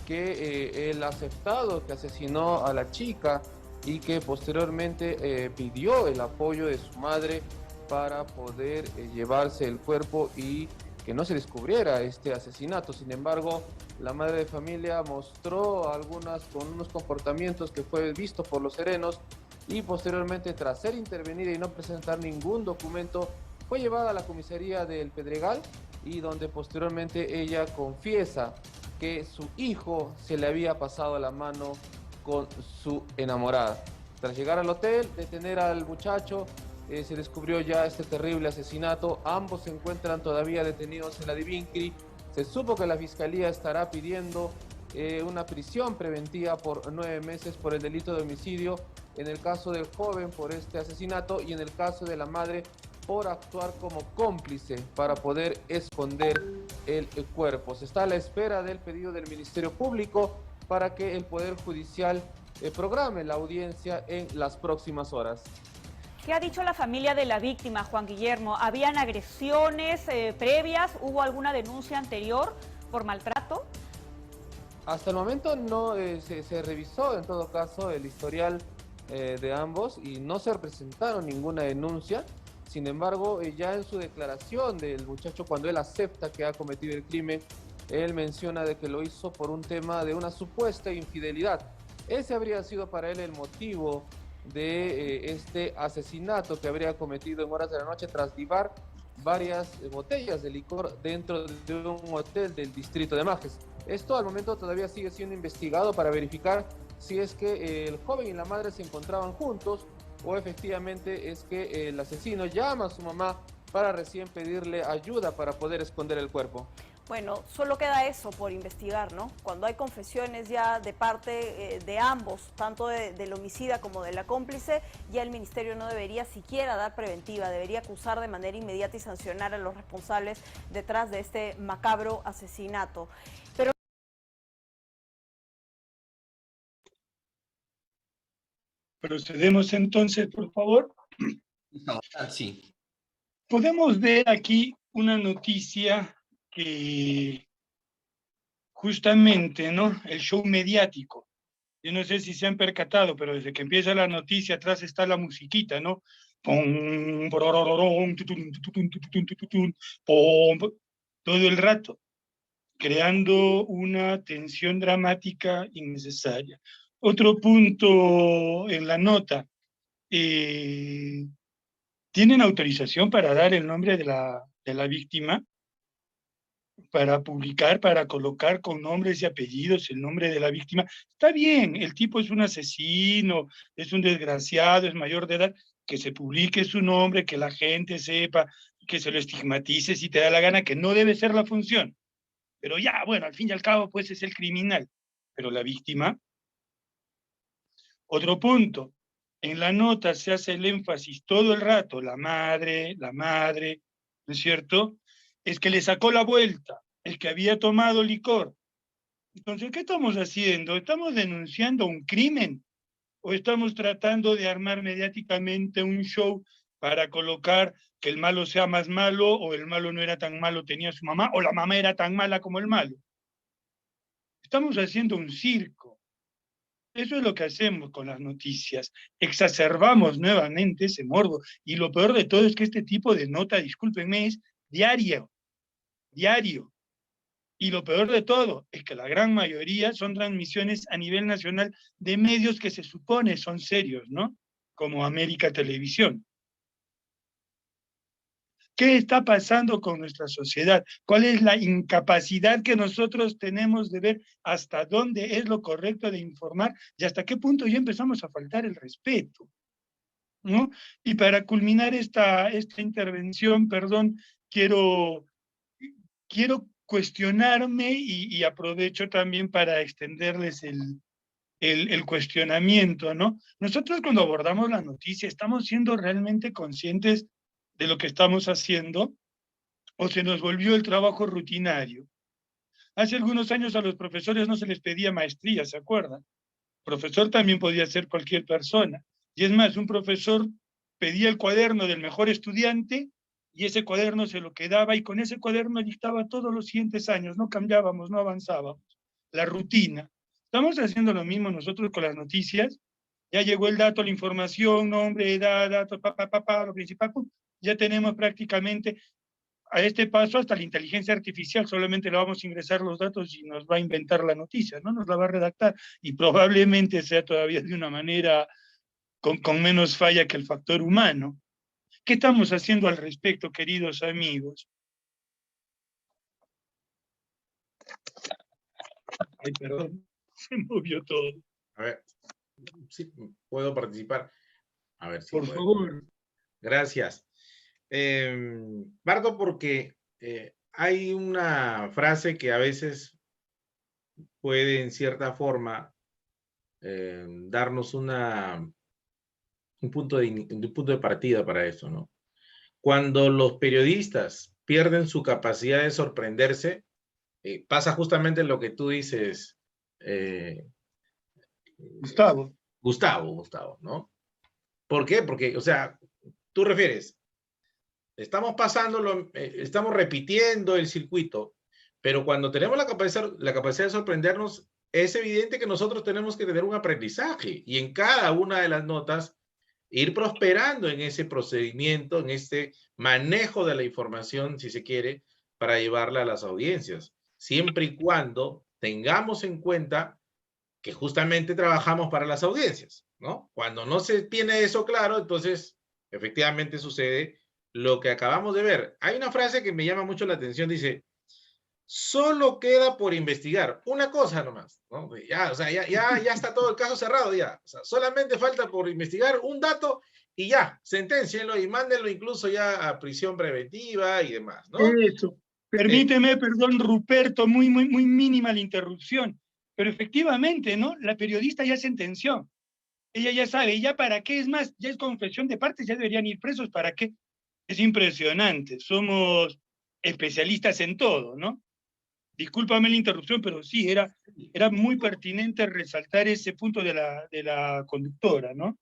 que él ha aceptado que asesinó a la chica y que posteriormente pidió el apoyo de su madre para poder llevarse el cuerpo y que no se descubriera este asesinato. Sin embargo, la madre de familia mostró con unos comportamientos que fue visto por los serenos y posteriormente, tras ser intervenida y no presentar ningún documento, fue llevada a la comisaría del Pedregal y donde posteriormente ella confiesa que su hijo se le había pasado la mano con su enamorada. Tras llegar al hotel, detener al muchacho, se descubrió ya este terrible asesinato. Ambos se encuentran todavía detenidos en la DIVINCRI. Se supo que la fiscalía estará pidiendo una prisión preventiva por 9 meses por el delito de homicidio, en el caso del joven por este asesinato y en el caso de la madre por actuar como cómplice para poder esconder el cuerpo. Se está a la espera del pedido del Ministerio Público para que el Poder Judicial programe la audiencia en las próximas horas. ¿Qué ha dicho la familia de la víctima, Juan Guillermo? ¿Habían agresiones previas? ¿Hubo alguna denuncia anterior por maltrato? Hasta el momento no se revisó en todo caso el historial de ambos y no se presentaron ninguna denuncia. Sin embargo, ya en su declaración del muchacho, cuando él acepta que ha cometido el crimen, él menciona de que lo hizo por un tema de una supuesta infidelidad. Ese habría sido para él el motivo de este asesinato que habría cometido en horas de la noche tras libar varias botellas de licor dentro de un hotel del distrito de Majes. Esto al momento todavía sigue siendo investigado para verificar si es que el joven y la madre se encontraban juntos o efectivamente es que el asesino llama a su mamá para recién pedirle ayuda para poder esconder el cuerpo. Bueno, solo queda eso por investigar, ¿no? Cuando hay confesiones ya de parte de ambos, tanto del homicida como de la cómplice, ya el ministerio no debería siquiera dar preventiva, debería acusar de manera inmediata y sancionar a los responsables detrás de este macabro asesinato. Pero procedemos entonces, por favor. Sí. Podemos ver aquí una noticia que justamente, ¿no? El show mediático. Yo no sé si se han percatado, pero desde que empieza la noticia atrás está la musiquita, ¿no? Pum, porororón, tutun, tutun, tutun, tutun, pum, todo el rato, creando una tensión dramática innecesaria. Otro punto en la nota. ¿Tienen autorización para dar el nombre de la víctima? Para publicar, para colocar con nombres y apellidos el nombre de la víctima. Está bien, el tipo es un asesino, es un desgraciado, es mayor de edad, que se publique su nombre, que la gente sepa, que se lo estigmatice si te da la gana, que no debe ser la función. Pero ya, bueno, al fin y al cabo, pues es el criminal. Pero la víctima. Otro punto, en la nota se hace el énfasis todo el rato, la madre, ¿no es cierto? Es que le sacó la vuelta, el que había tomado licor. Entonces, ¿qué estamos haciendo? ¿Estamos denunciando un crimen? ¿O estamos tratando de armar mediáticamente un show para colocar que el malo sea más malo, o el malo no era tan malo, tenía su mamá, o la mamá era tan mala como el malo? Estamos haciendo un circo. Eso es lo que hacemos con las noticias. Exacerbamos nuevamente ese morbo. Y lo peor de todo es que este tipo de nota, discúlpenme, es diario. Y lo peor de todo es que la gran mayoría son transmisiones a nivel nacional de medios que se supone son serios, ¿no? Como América Televisión. ¿Qué está pasando con nuestra sociedad? ¿Cuál es la incapacidad que nosotros tenemos de ver hasta dónde es lo correcto de informar y hasta qué punto ya empezamos a faltar el respeto? ¿No? Y para culminar esta intervención, perdón, quiero cuestionarme y aprovecho también para extenderles el cuestionamiento, ¿no? Nosotros cuando abordamos la noticia, ¿estamos siendo realmente conscientes de lo que estamos haciendo? ¿O se nos volvió el trabajo rutinario? Hace algunos años a los profesores no se les pedía maestría, ¿se acuerdan? Profesor también podía ser cualquier persona. Y es más, un profesor pedía el cuaderno del mejor estudiante y ese cuaderno se lo quedaba y con ese cuaderno dictaba todos los siguientes años. No cambiábamos, no avanzábamos. La rutina. Estamos haciendo lo mismo nosotros con las noticias. Ya llegó el dato, la información, nombre, edad, datos, lo principal. Ya tenemos prácticamente a este paso hasta la inteligencia artificial, solamente le vamos a ingresar los datos y nos va a inventar la noticia, ¿no? Nos la va a redactar y probablemente sea todavía de una manera con menos falla que el factor humano. ¿Qué estamos haciendo al respecto, queridos amigos? Ay, perdón, se movió todo. A ver, sí, puedo participar. A ver si por favor. Gracias. Parto porque hay una frase que a veces puede en cierta forma darnos un punto de partida para eso, ¿no? Cuando los periodistas pierden su capacidad de sorprenderse, pasa justamente lo que tú dices, Gustavo, ¿no? ¿Por qué? Porque, o sea, tú refieres, estamos pasándolo, estamos repitiendo el circuito, pero cuando tenemos la capacidad de sorprendernos, es evidente que nosotros tenemos que tener un aprendizaje y en cada una de las notas ir prosperando en ese procedimiento, en este manejo de la información, si se quiere, para llevarla a las audiencias, siempre y cuando tengamos en cuenta que justamente trabajamos para las audiencias, ¿no? Cuando no se tiene eso claro, entonces efectivamente sucede lo que acabamos de ver. Hay una frase que me llama mucho la atención, dice, solo queda por investigar una cosa nomás, ¿no? Ya, o sea, ya está todo el caso cerrado ya. O sea, solamente falta por investigar un dato y ya, senténcienlo y mándenlo incluso ya a prisión preventiva y demás, ¿no? Eso. Permíteme, perdón, Ruperto, muy mínima la interrupción, pero efectivamente, ¿no? La periodista ya sentenció. Ella ya sabe, ya para qué, es más, ya es confesión de partes, ya deberían ir presos, ¿para qué? Es impresionante, somos especialistas en todo, ¿no? Discúlpame la interrupción, pero sí, era muy pertinente resaltar ese punto de la conductora, ¿no?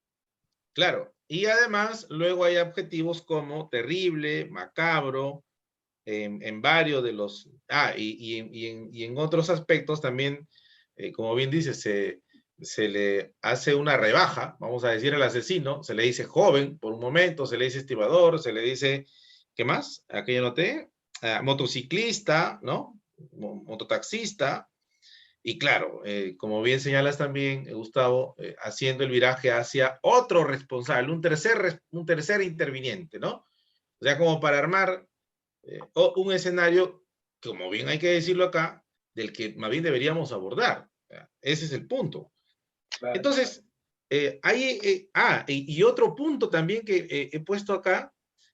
Claro, y además luego hay adjetivos como terrible, macabro, en varios de los... y en otros aspectos también, como bien dice, se le hace una rebaja, vamos a decir al asesino, se le dice joven por un momento, se le dice estibador, se le dice, ¿qué más? Aquí ya noté, motociclista, ¿no? Mototaxista, y claro, como bien señalas también, Gustavo, haciendo el viraje hacia otro responsable, un tercer interviniente, ¿no? O sea, como para armar un escenario, como bien hay que decirlo acá, del que más bien deberíamos abordar. Ese es el punto. Claro. Entonces, y otro punto también que he puesto acá,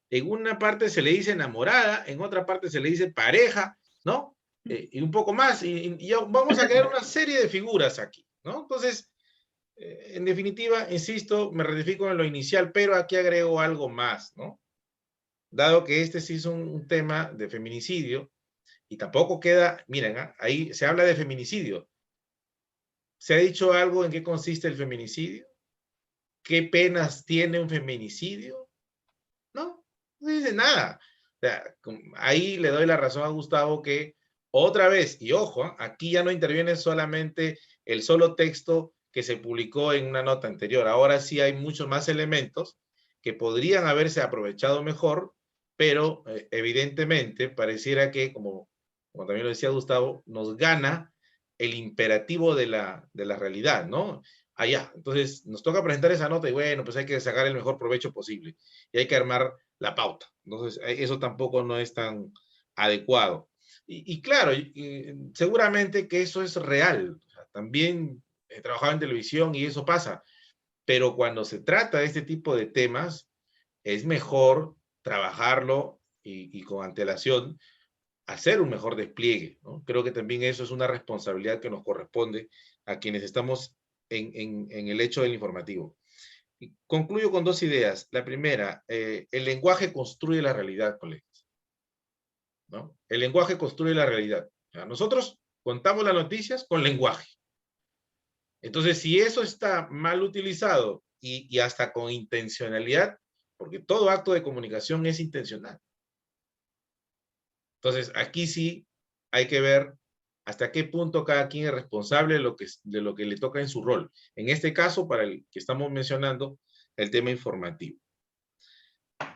en una parte se le dice enamorada, en otra parte se le dice pareja, ¿no? Y un poco más, y vamos a crear una serie de figuras aquí, ¿no? Entonces, en definitiva, insisto, me ratifico en lo inicial, pero aquí agrego algo más, ¿no? Dado que este sí es un tema de feminicidio, y tampoco queda, miren, ahí se habla de feminicidio. ¿Se ha dicho algo en qué consiste el feminicidio? ¿Qué penas tiene un feminicidio? No dice nada. O sea, ahí le doy la razón a Gustavo que otra vez, y ojo, aquí ya no interviene solamente el solo texto que se publicó en una nota anterior. Ahora sí hay muchos más elementos que podrían haberse aprovechado mejor, pero evidentemente pareciera que, como también lo decía Gustavo, nos gana el imperativo de la realidad, ¿no? Allá. Entonces, nos toca presentar esa nota y bueno, pues hay que sacar el mejor provecho posible y hay que armar la pauta. Entonces, eso tampoco no es tan adecuado. Y claro, seguramente que eso es real. O sea, también he trabajado en televisión y eso pasa. Pero cuando se trata de este tipo de temas, es mejor trabajarlo y con antelación, hacer un mejor despliegue, ¿no? Creo que también eso es una responsabilidad que nos corresponde a quienes estamos en el hecho del informativo. Y concluyo con dos ideas. La primera, el lenguaje construye la realidad, colegas, ¿no? El lenguaje construye la realidad. O sea, nosotros contamos las noticias con lenguaje. Entonces, si eso está mal utilizado y hasta con intencionalidad, porque todo acto de comunicación es intencional. Entonces, aquí sí hay que ver hasta qué punto cada quien es responsable de lo que le toca en su rol. En este caso, para el que estamos mencionando, el tema informativo.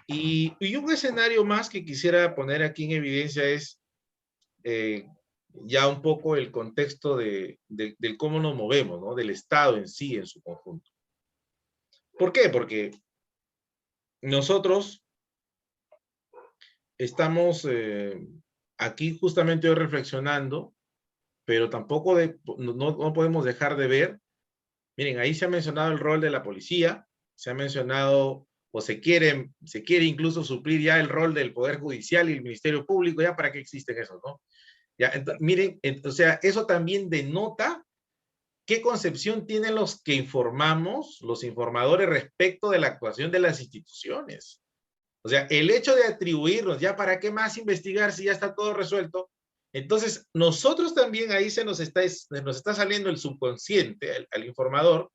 Y un escenario más que quisiera poner aquí en evidencia es ya un poco el contexto del cómo nos movemos, ¿no? Del Estado en sí, en su conjunto. ¿Por qué? Porque nosotros estamos aquí justamente hoy reflexionando, pero tampoco no podemos dejar de ver. Miren, ahí se ha mencionado el rol de la policía, se ha mencionado, o se quiere incluso suplir ya el rol del Poder Judicial y el Ministerio Público, ya para qué existen esos, ¿no? Ya, miren, o sea, eso también denota qué concepción tienen los que informamos, los informadores, respecto de la actuación de las instituciones. O sea, el hecho de atribuirnos, ya para qué más investigar si ya está todo resuelto. Entonces, nosotros también ahí se nos está saliendo el subconsciente al informador.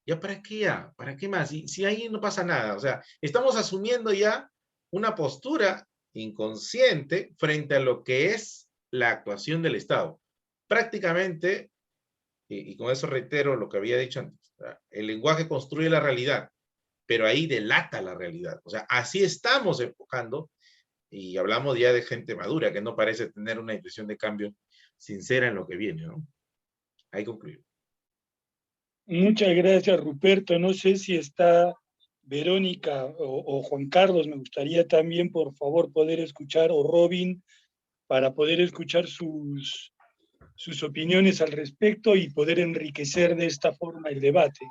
¿Ya para qué ya? ¿Para qué más? Si ahí no pasa nada. O sea, estamos asumiendo ya una postura inconsciente frente a lo que es la actuación del Estado. Prácticamente y con eso reitero lo que había dicho antes, el lenguaje construye la realidad, pero ahí delata la realidad. O sea, así estamos enfocando, y hablamos ya de gente madura, que no parece tener una intención de cambio sincera en lo que viene, ¿no? Ahí concluyo. Muchas gracias, Ruperto. No sé si está Verónica o Juan Carlos. Me gustaría también, por favor, poder escuchar, o Robin, para poder escuchar sus opiniones al respecto y poder enriquecer de esta forma el debate.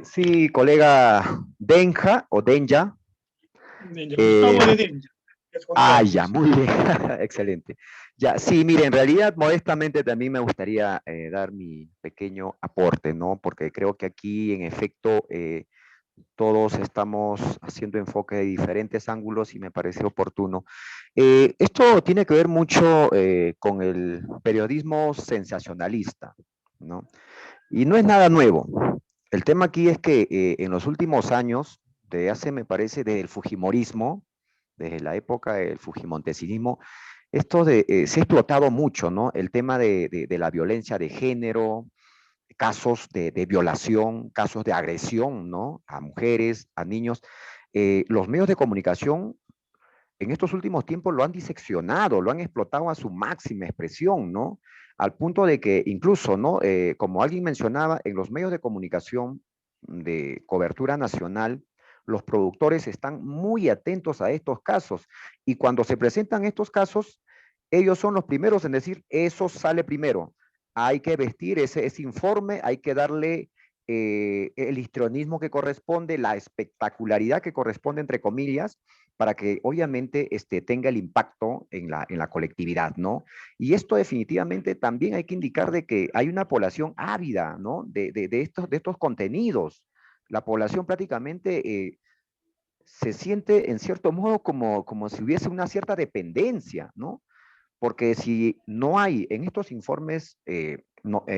Sí, colega Denja o Denja. Gustavo de Denja. Ya, muy bien, excelente. Ya, sí, mire, en realidad, modestamente también me gustaría dar mi pequeño aporte, ¿no? Porque creo que aquí, en efecto, todos estamos haciendo enfoque de diferentes ángulos y me parece oportuno. Esto tiene que ver mucho con el periodismo sensacionalista, ¿no? Y no es nada nuevo. El tema aquí es que en los últimos años, me parece, desde el fujimorismo, desde la época del fujimontesinismo, se ha explotado mucho, ¿no? El tema de la violencia de género, casos de violación, casos de agresión, ¿no? A mujeres, a niños. Los medios de comunicación en estos últimos tiempos lo han diseccionado, lo han explotado a su máxima expresión, ¿no? Al punto de que incluso, ¿no? Como alguien mencionaba, en los medios de comunicación de cobertura nacional, los productores están muy atentos a estos casos y cuando se presentan estos casos, ellos son los primeros en decir, eso sale primero. Hay que vestir ese informe, hay que darle el histrionismo que corresponde, la espectacularidad que corresponde, entre comillas, para que obviamente tenga el impacto en la colectividad, ¿no? Y esto definitivamente también hay que indicar de que hay una población ávida, ¿no? De estos contenidos. La población prácticamente se siente en cierto modo como si hubiese una cierta dependencia, ¿no? Porque si no hay en estos informes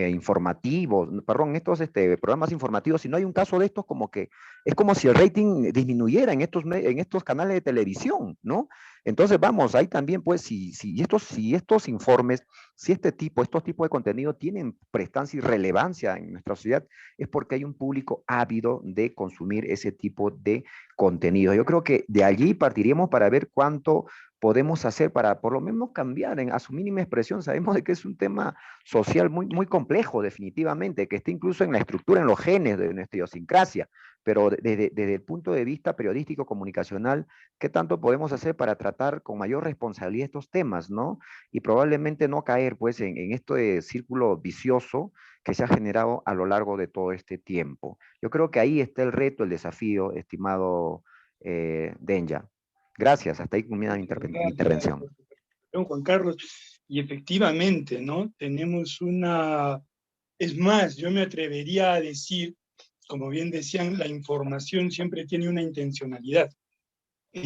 informativos, perdón, en estos programas informativos, si no hay un caso de estos, como que es como si el rating disminuyera en estos canales de televisión, ¿no? Entonces, vamos, ahí también, pues, si estos informes, si estos tipos de contenido tienen prestancia y relevancia en nuestra sociedad, es porque hay un público ávido de consumir ese tipo de contenido. Yo creo que de allí partiríamos para ver cuánto podemos hacer para por lo menos cambiar a su mínima expresión. Sabemos de que es un tema social muy, muy complejo, definitivamente, que está incluso en la estructura, en los genes de nuestra idiosincrasia, pero desde el punto de vista periodístico, comunicacional, ¿qué tanto podemos hacer para tratar con mayor responsabilidad estos temas, ¿no? Y probablemente no caer, pues, en este círculo vicioso que se ha generado a lo largo de todo este tiempo. Yo creo que ahí está el reto, el desafío, estimado Denja. Gracias, hasta ahí culmina mi intervención. Juan Carlos, y efectivamente, ¿no? Tenemos es más, yo me atrevería a decir, como bien decían, la información siempre tiene una intencionalidad. Yo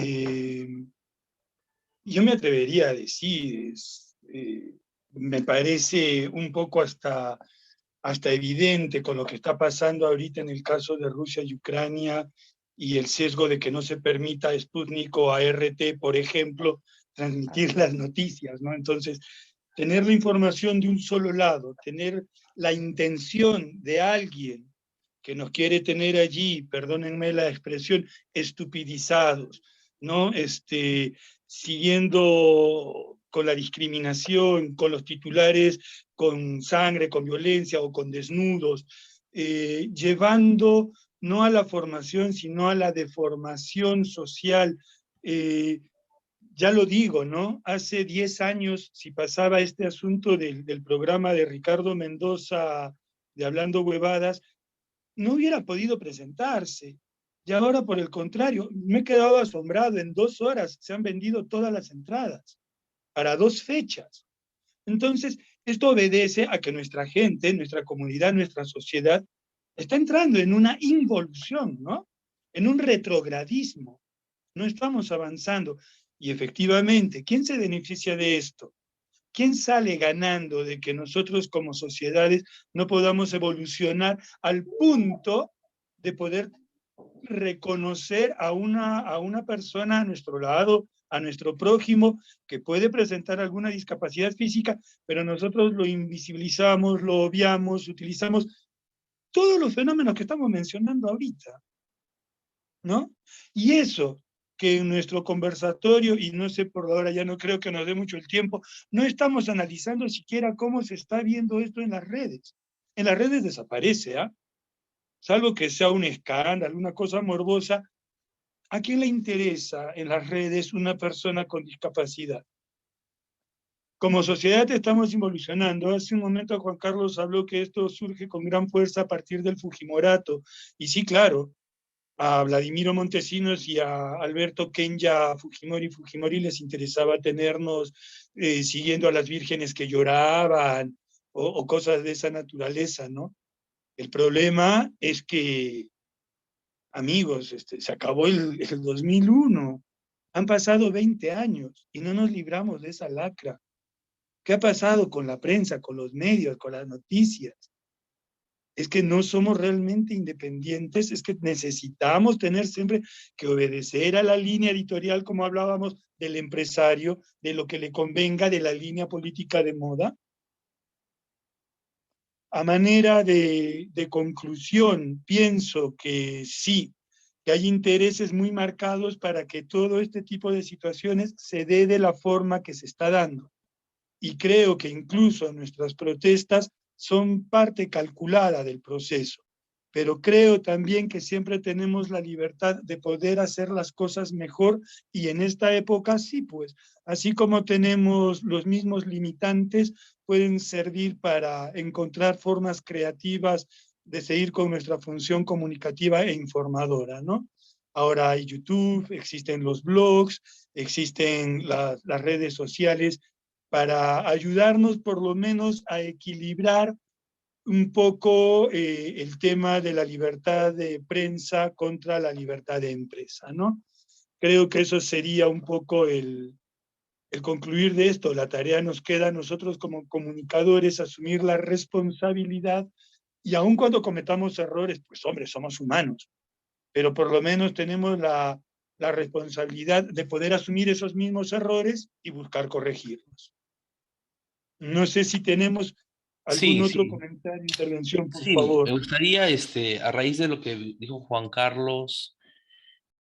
me atrevería a decir, me parece un poco hasta evidente con lo que está pasando ahorita en el caso de Rusia y Ucrania, y el sesgo de que no se permita a Sputnik o a RT, por ejemplo, transmitir las noticias, ¿no? Entonces, tener la información de un solo lado, tener la intención de alguien que nos quiere tener allí, perdónenme la expresión, estupidizados, ¿no? Siguiendo con la discriminación, con los titulares, con sangre, con violencia o con desnudos, llevando no a la formación, sino a la deformación social. Ya lo digo, ¿no? Hace 10 años, si pasaba este asunto del programa de Ricardo Mendoza de Hablando Huevadas, no hubiera podido presentarse. Y ahora, por el contrario, me he quedado asombrado. En 2 horas se han vendido todas las entradas para 2 fechas. Entonces, esto obedece a que nuestra gente, nuestra comunidad, nuestra sociedad está entrando en una involución, ¿no? En un retrogradismo. No estamos avanzando. Y efectivamente, ¿quién se beneficia de esto? ¿Quién sale ganando de que nosotros como sociedades no podamos evolucionar al punto de poder reconocer a una persona a nuestro lado, a nuestro prójimo que puede presentar alguna discapacidad física, pero nosotros lo invisibilizamos, lo obviamos, utilizamos todos los fenómenos que estamos mencionando ahorita, ¿no? Y eso que en nuestro conversatorio, y no sé por ahora, ya no creo que nos dé mucho el tiempo, no estamos analizando siquiera cómo se está viendo esto en las redes. En las redes desaparece, ¿ah? Salvo que sea un escándalo, una cosa morbosa. ¿A quién le interesa en las redes una persona con discapacidad? Como sociedad estamos evolucionando. Hace un momento Juan Carlos habló que esto surge con gran fuerza a partir del Fujimorato. Y sí, claro, a Vladimiro Montesinos y a Alberto Kenya Fujimori les interesaba tenernos siguiendo a las vírgenes que lloraban o cosas de esa naturaleza, ¿no? El problema es que, amigos, se acabó el 2001, han pasado 20 años y no nos libramos de esa lacra. ¿Qué ha pasado con la prensa, con los medios, con las noticias? Es que no somos realmente independientes, es que necesitamos tener siempre que obedecer a la línea editorial, como hablábamos, del empresario, de lo que le convenga, de la línea política de moda. A manera de conclusión, pienso que sí, que hay intereses muy marcados para que todo este tipo de situaciones se dé de la forma que se está dando. Y creo que incluso nuestras protestas son parte calculada del proceso. Pero creo también que siempre tenemos la libertad de poder hacer las cosas mejor, y en esta época sí, pues, así como tenemos los mismos limitantes, pueden servir para encontrar formas creativas de seguir con nuestra función comunicativa e informadora, ¿no? Ahora hay YouTube, existen los blogs, existen las redes sociales para ayudarnos por lo menos a equilibrar un poco el tema de la libertad de prensa contra la libertad de empresa, ¿no? Creo que eso sería un poco el concluir de esto. La tarea nos queda a nosotros como comunicadores asumir la responsabilidad, y aun cuando cometamos errores, pues hombre, somos humanos, pero por lo menos tenemos la responsabilidad de poder asumir esos mismos errores y buscar corregirlos. No sé si tenemos algún otro comentario, intervención, por favor. Me gustaría, a raíz de lo que dijo Juan Carlos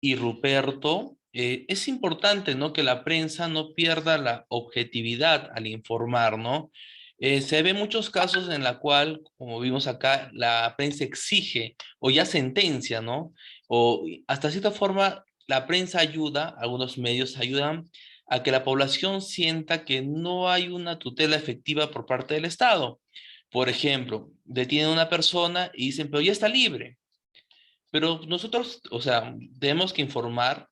y Ruperto, es importante, ¿no?, que la prensa no pierda la objetividad al informar, ¿no? Se ve muchos casos en la cual, como vimos acá, la prensa exige o ya sentencia, ¿no? O hasta cierta forma la prensa ayuda, algunos medios ayudan a que la población sienta que no hay una tutela efectiva por parte del Estado. Por ejemplo, detienen a una persona y dicen, pero ya está libre. Pero nosotros, o sea, tenemos que informar,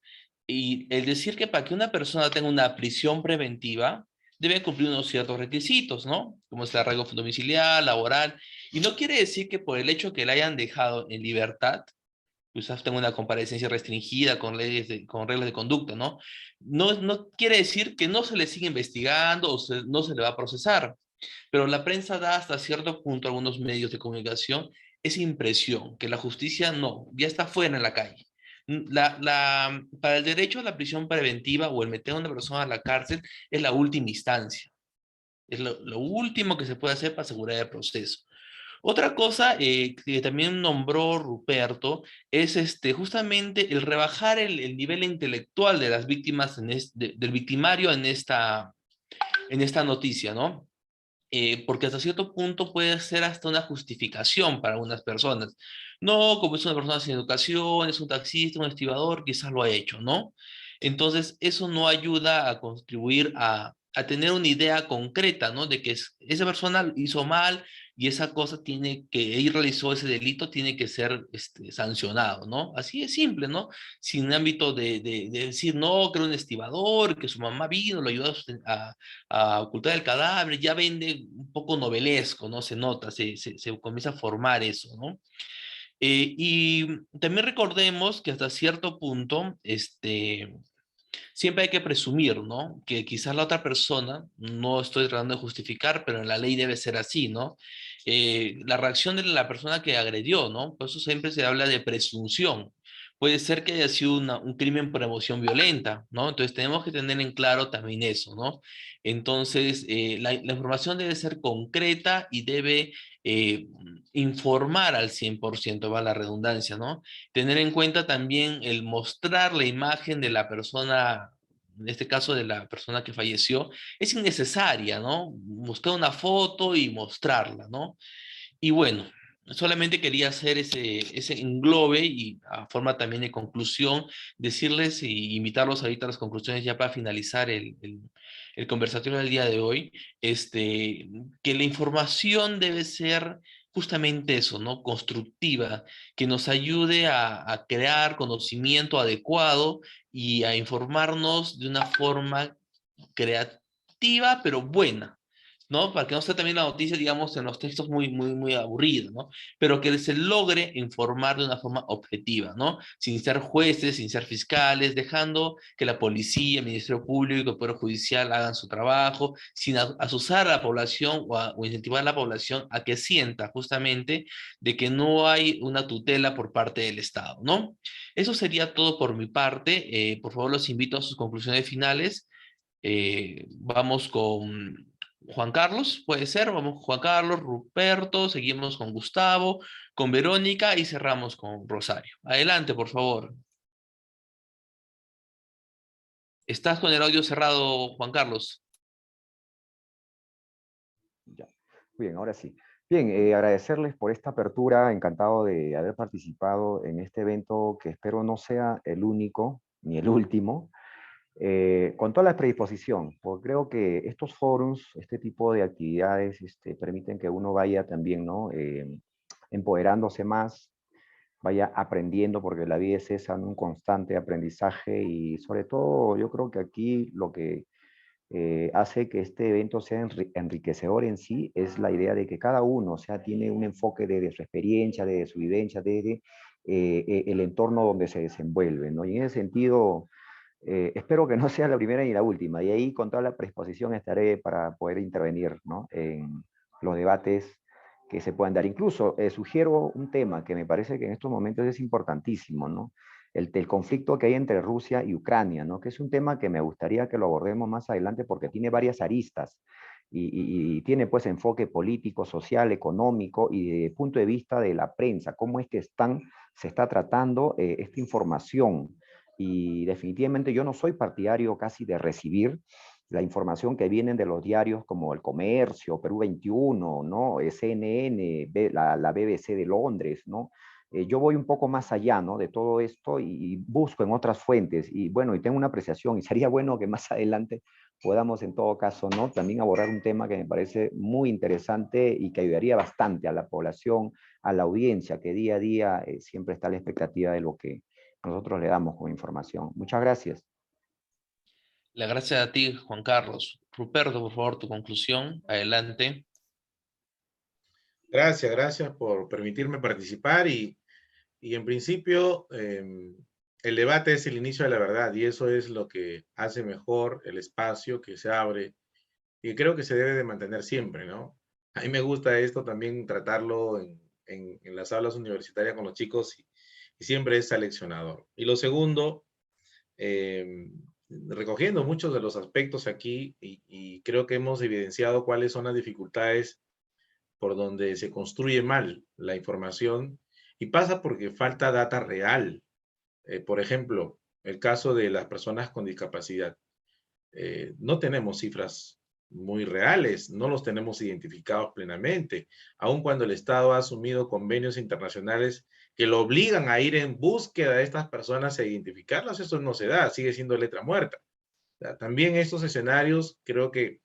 y el decir que para que una persona tenga una prisión preventiva, debe cumplir unos ciertos requisitos, ¿no? Como es el arraigo domiciliar, laboral, y no quiere decir que por el hecho que la hayan dejado en libertad, quizás tenga una comparecencia restringida con con reglas de conducta, ¿no? No quiere decir que no se le siga investigando o no se le va a procesar. Pero la prensa da hasta cierto punto, algunos medios de comunicación, esa impresión que la justicia no, ya está fuera en la calle. Para el derecho a la prisión preventiva o el meter a una persona a la cárcel es la última instancia. Es lo último que se puede hacer para asegurar el proceso. Otra cosa que también nombró Ruperto es justamente el rebajar el nivel intelectual de las víctimas, del victimario en esta noticia, ¿no? Porque hasta cierto punto puede ser hasta una justificación para algunas personas. No, como es una persona sin educación, es un taxista, un estibador, quizás lo ha hecho, ¿no? Entonces, eso no ayuda a contribuir a tener una idea concreta, ¿no? De que esa persona hizo mal y esa cosa tiene que, él realizó ese delito, tiene que ser sancionado, ¿no? Así es simple, ¿no? Sin ámbito de decir, no, que era un estibador, que su mamá vino, lo ayudó a ocultar el cadáver, ya vende un poco novelesco, ¿no? Se nota, se comienza a formar eso, ¿no? Y también recordemos que hasta cierto punto, siempre hay que presumir, ¿no? Que quizás la otra persona, no estoy tratando de justificar, pero en la ley debe ser así, ¿no? La reacción de la persona que agredió, ¿no? Por eso siempre se habla de presunción, puede ser que haya sido un crimen por emoción violenta, ¿no? Entonces tenemos que tener en claro también eso, ¿no? Entonces, la información debe ser concreta y debe informar al 100%, va la redundancia, ¿no? Tener en cuenta también el mostrar la imagen de la persona, en este caso de la persona que falleció, es innecesaria, ¿no? Buscar una foto y mostrarla, ¿no? Y bueno, solamente quería hacer ese englobe y a forma también de conclusión, decirles y invitarlos ahorita a las conclusiones ya para finalizar el conversatorio del día de hoy, que la información debe ser justamente eso, ¿no? Constructiva, que nos ayude a crear conocimiento adecuado y a informarnos de una forma creativa, pero buena, ¿no? Para que no sea también la noticia, digamos, en los textos muy aburrida, ¿no? Pero que se logre informar de una forma objetiva, ¿no? Sin ser jueces, sin ser fiscales, dejando que la policía, el Ministerio Público, el Poder Judicial hagan su trabajo, sin asusar a la población o incentivar a la población a que sienta justamente de que no hay una tutela por parte del Estado, ¿no? Eso sería todo por mi parte. Por favor, los invito a sus conclusiones finales. Vamos con Juan Carlos, puede ser, vamos con Juan Carlos, Ruperto, seguimos con Gustavo, con Verónica y cerramos con Rosario. Adelante, por favor. ¿Estás con el audio cerrado, Juan Carlos? Ya. Bien, ahora sí. Bien, agradecerles por esta apertura, encantado de haber participado en este evento que espero no sea el único ni el último, con toda la predisposición, porque creo que estos forums, este tipo de actividades, permiten que uno vaya también, ¿no? Empoderándose más, vaya aprendiendo, porque la vida es esa, ¿no? Un constante aprendizaje y sobre todo yo creo que aquí lo que hace que este evento sea enriquecedor en sí es la idea de que cada uno, o sea, tiene un enfoque de su experiencia, de su vivencia, de el entorno donde se desenvuelve, ¿no? Y en ese sentido, espero que no sea la primera ni la última, y ahí con toda la predisposición estaré para poder intervenir, ¿no? En los debates que se puedan dar. Incluso sugiero un tema que me parece que en estos momentos es importantísimo, ¿no? El conflicto que hay entre Rusia y Ucrania, ¿no? Que es un tema que me gustaría que lo abordemos más adelante porque tiene varias aristas y tiene pues enfoque político, social, económico y de punto de vista de la prensa, cómo es que se está tratando esta información. Y definitivamente yo no soy partidario casi de recibir la información que vienen de los diarios como El Comercio, Perú 21, ¿no? CNN, la BBC de Londres, ¿no? Yo voy un poco más allá, ¿no? De todo esto y busco en otras fuentes y bueno, y tengo una apreciación y sería bueno que más adelante podamos en todo caso, ¿no? También abordar un tema que me parece muy interesante y que ayudaría bastante a la población, a la audiencia, que día a día siempre está a la expectativa de lo que nosotros le damos con información. Muchas gracias. La gracia a ti, Juan Carlos. Ruperto, por favor, tu conclusión. Adelante. Gracias por permitirme participar y en principio el debate es el inicio de la verdad y eso es lo que hace mejor el espacio que se abre y creo que se debe de mantener siempre, ¿no? A mí me gusta esto también tratarlo en las aulas universitarias con los chicos y siempre es seleccionador. Y lo segundo, recogiendo muchos de los aspectos aquí y creo que hemos evidenciado cuáles son las dificultades por donde se construye mal la información y pasa porque falta data real. Por ejemplo, el caso de las personas con discapacidad. No tenemos cifras muy reales, no los tenemos identificados plenamente, aun cuando el Estado ha asumido convenios internacionales que lo obligan a ir en búsqueda de estas personas e identificarlas, eso no se da, sigue siendo letra muerta. También estos escenarios creo que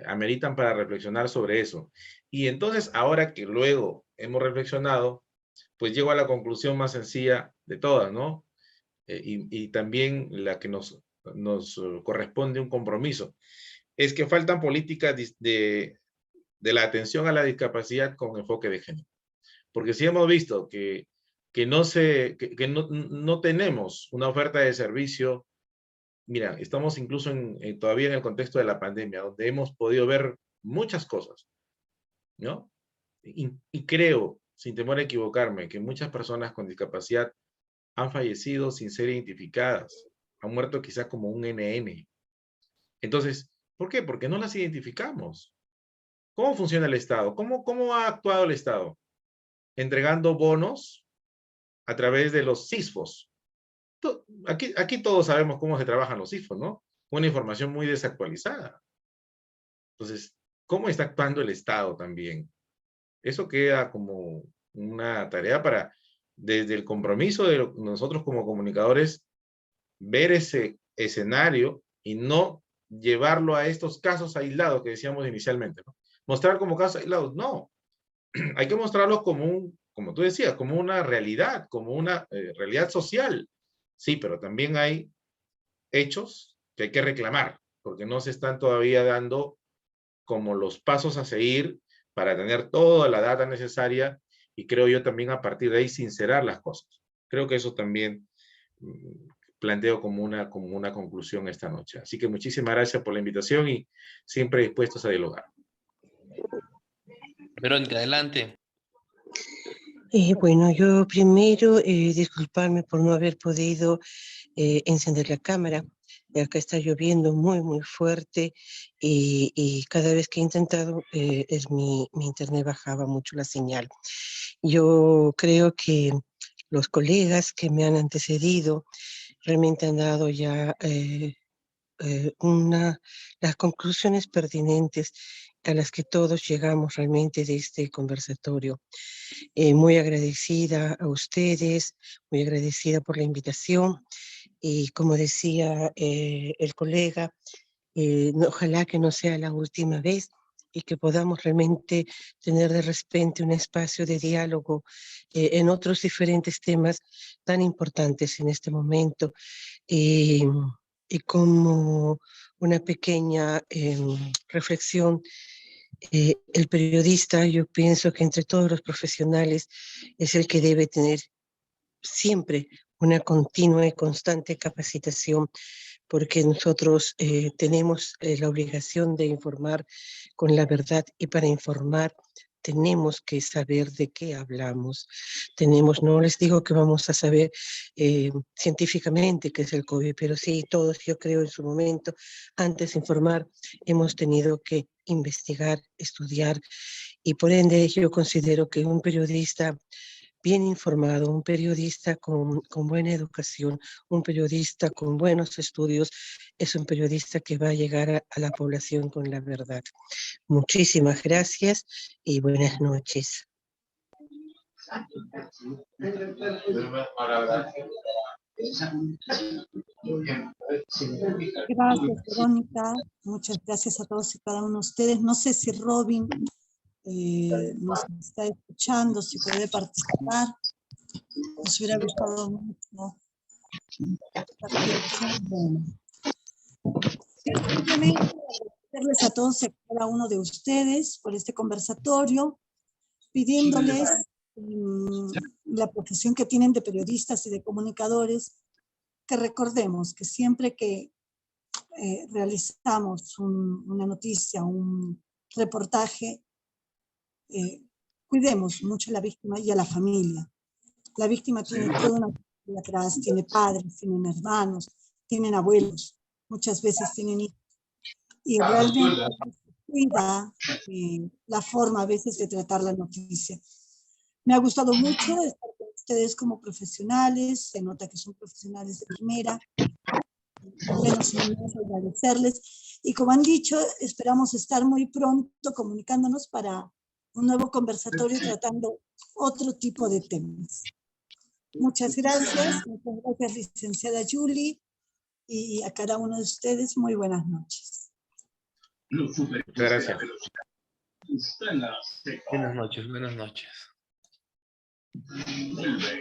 ameritan para reflexionar sobre eso. Y entonces, ahora que luego hemos reflexionado, pues llego a la conclusión más sencilla de todas, ¿no? Y también la que nos corresponde un compromiso, es que faltan políticas de la atención a la discapacidad con enfoque de género. Porque si hemos visto que no tenemos una oferta de servicio, mira, estamos incluso todavía en el contexto de la pandemia, donde hemos podido ver muchas cosas, ¿no? Y creo, sin temor a equivocarme, que muchas personas con discapacidad han fallecido sin ser identificadas. Han muerto quizás como un NN. Entonces, ¿por qué? Porque no las identificamos. ¿Cómo funciona el Estado? ¿Cómo ha actuado el Estado? Entregando bonos a través de los CISFOS. Aquí todos sabemos cómo se trabajan los CISFOS, ¿no? Una información muy desactualizada. Entonces, ¿cómo está actuando el Estado también? Eso queda como una tarea para, desde el compromiso de nosotros como comunicadores, ver ese escenario y no llevarlo a estos casos aislados que decíamos inicialmente, ¿no? Mostrar como casos aislados, no. Hay que mostrarlos como tú decías, como una realidad, como una realidad social. Sí, pero también hay hechos que hay que reclamar, porque no se están todavía dando como los pasos a seguir para tener toda la data necesaria y creo yo también a partir de ahí sincerar las cosas. Creo que eso también planteo como una conclusión esta noche. Así que muchísimas gracias por la invitación y siempre dispuestos a dialogar. Verónica, adelante. Bueno, yo primero disculparme por no haber podido encender la cámara. Acá está lloviendo muy, muy fuerte y cada vez que he intentado, mi internet bajaba mucho la señal. Yo creo que los colegas que me han antecedido realmente han dado ya las conclusiones pertinentes a las que todos llegamos realmente de este conversatorio. Muy agradecida a ustedes, muy agradecida por la invitación y como decía el colega, ojalá que no sea la última vez y que podamos realmente tener de repente un espacio de diálogo en otros diferentes temas tan importantes en este momento. Y como una pequeña reflexión, el periodista, yo pienso que entre todos los profesionales es el que debe tener siempre una continua y constante capacitación, porque nosotros tenemos la obligación de informar con la verdad y para informar tenemos que saber de qué hablamos. No les digo que vamos a saber científicamente qué es el COVID, pero sí todos, yo creo en su momento, antes de informar, hemos tenido que investigar, estudiar y por ende yo considero que un periodista bien informado, un periodista con buena educación, un periodista con buenos estudios, es un periodista que va a llegar a la población con la verdad. Muchísimas gracias y buenas noches. Gracias, Verónica. Muchas gracias a todos y cada uno de ustedes. No sé si Robin nos está escuchando, si puede participar. Nos hubiera gustado mucho. Simplemente agradecerles a todos y a cada uno de ustedes por este conversatorio, pidiéndoles la profesión que tienen de periodistas y de comunicadores, que recordemos que siempre que realizamos una noticia, un reportaje, cuidemos mucho a la víctima y a la familia. La víctima tiene toda una familia atrás, tiene padres, tienen hermanos, tienen abuelos, muchas veces tienen hijos. Y realmente cuida la forma a veces de tratar la noticia. Me ha gustado mucho estar con ustedes como profesionales, se nota que son profesionales de primera. Bueno, sin más agradecerles. Y como han dicho, esperamos estar muy pronto comunicándonos para un nuevo conversatorio tratando otro tipo de temas. Muchas gracias licenciada Julie, y a cada uno de ustedes muy buenas noches. Gracias. Buenas noches, buenas noches. Gracias.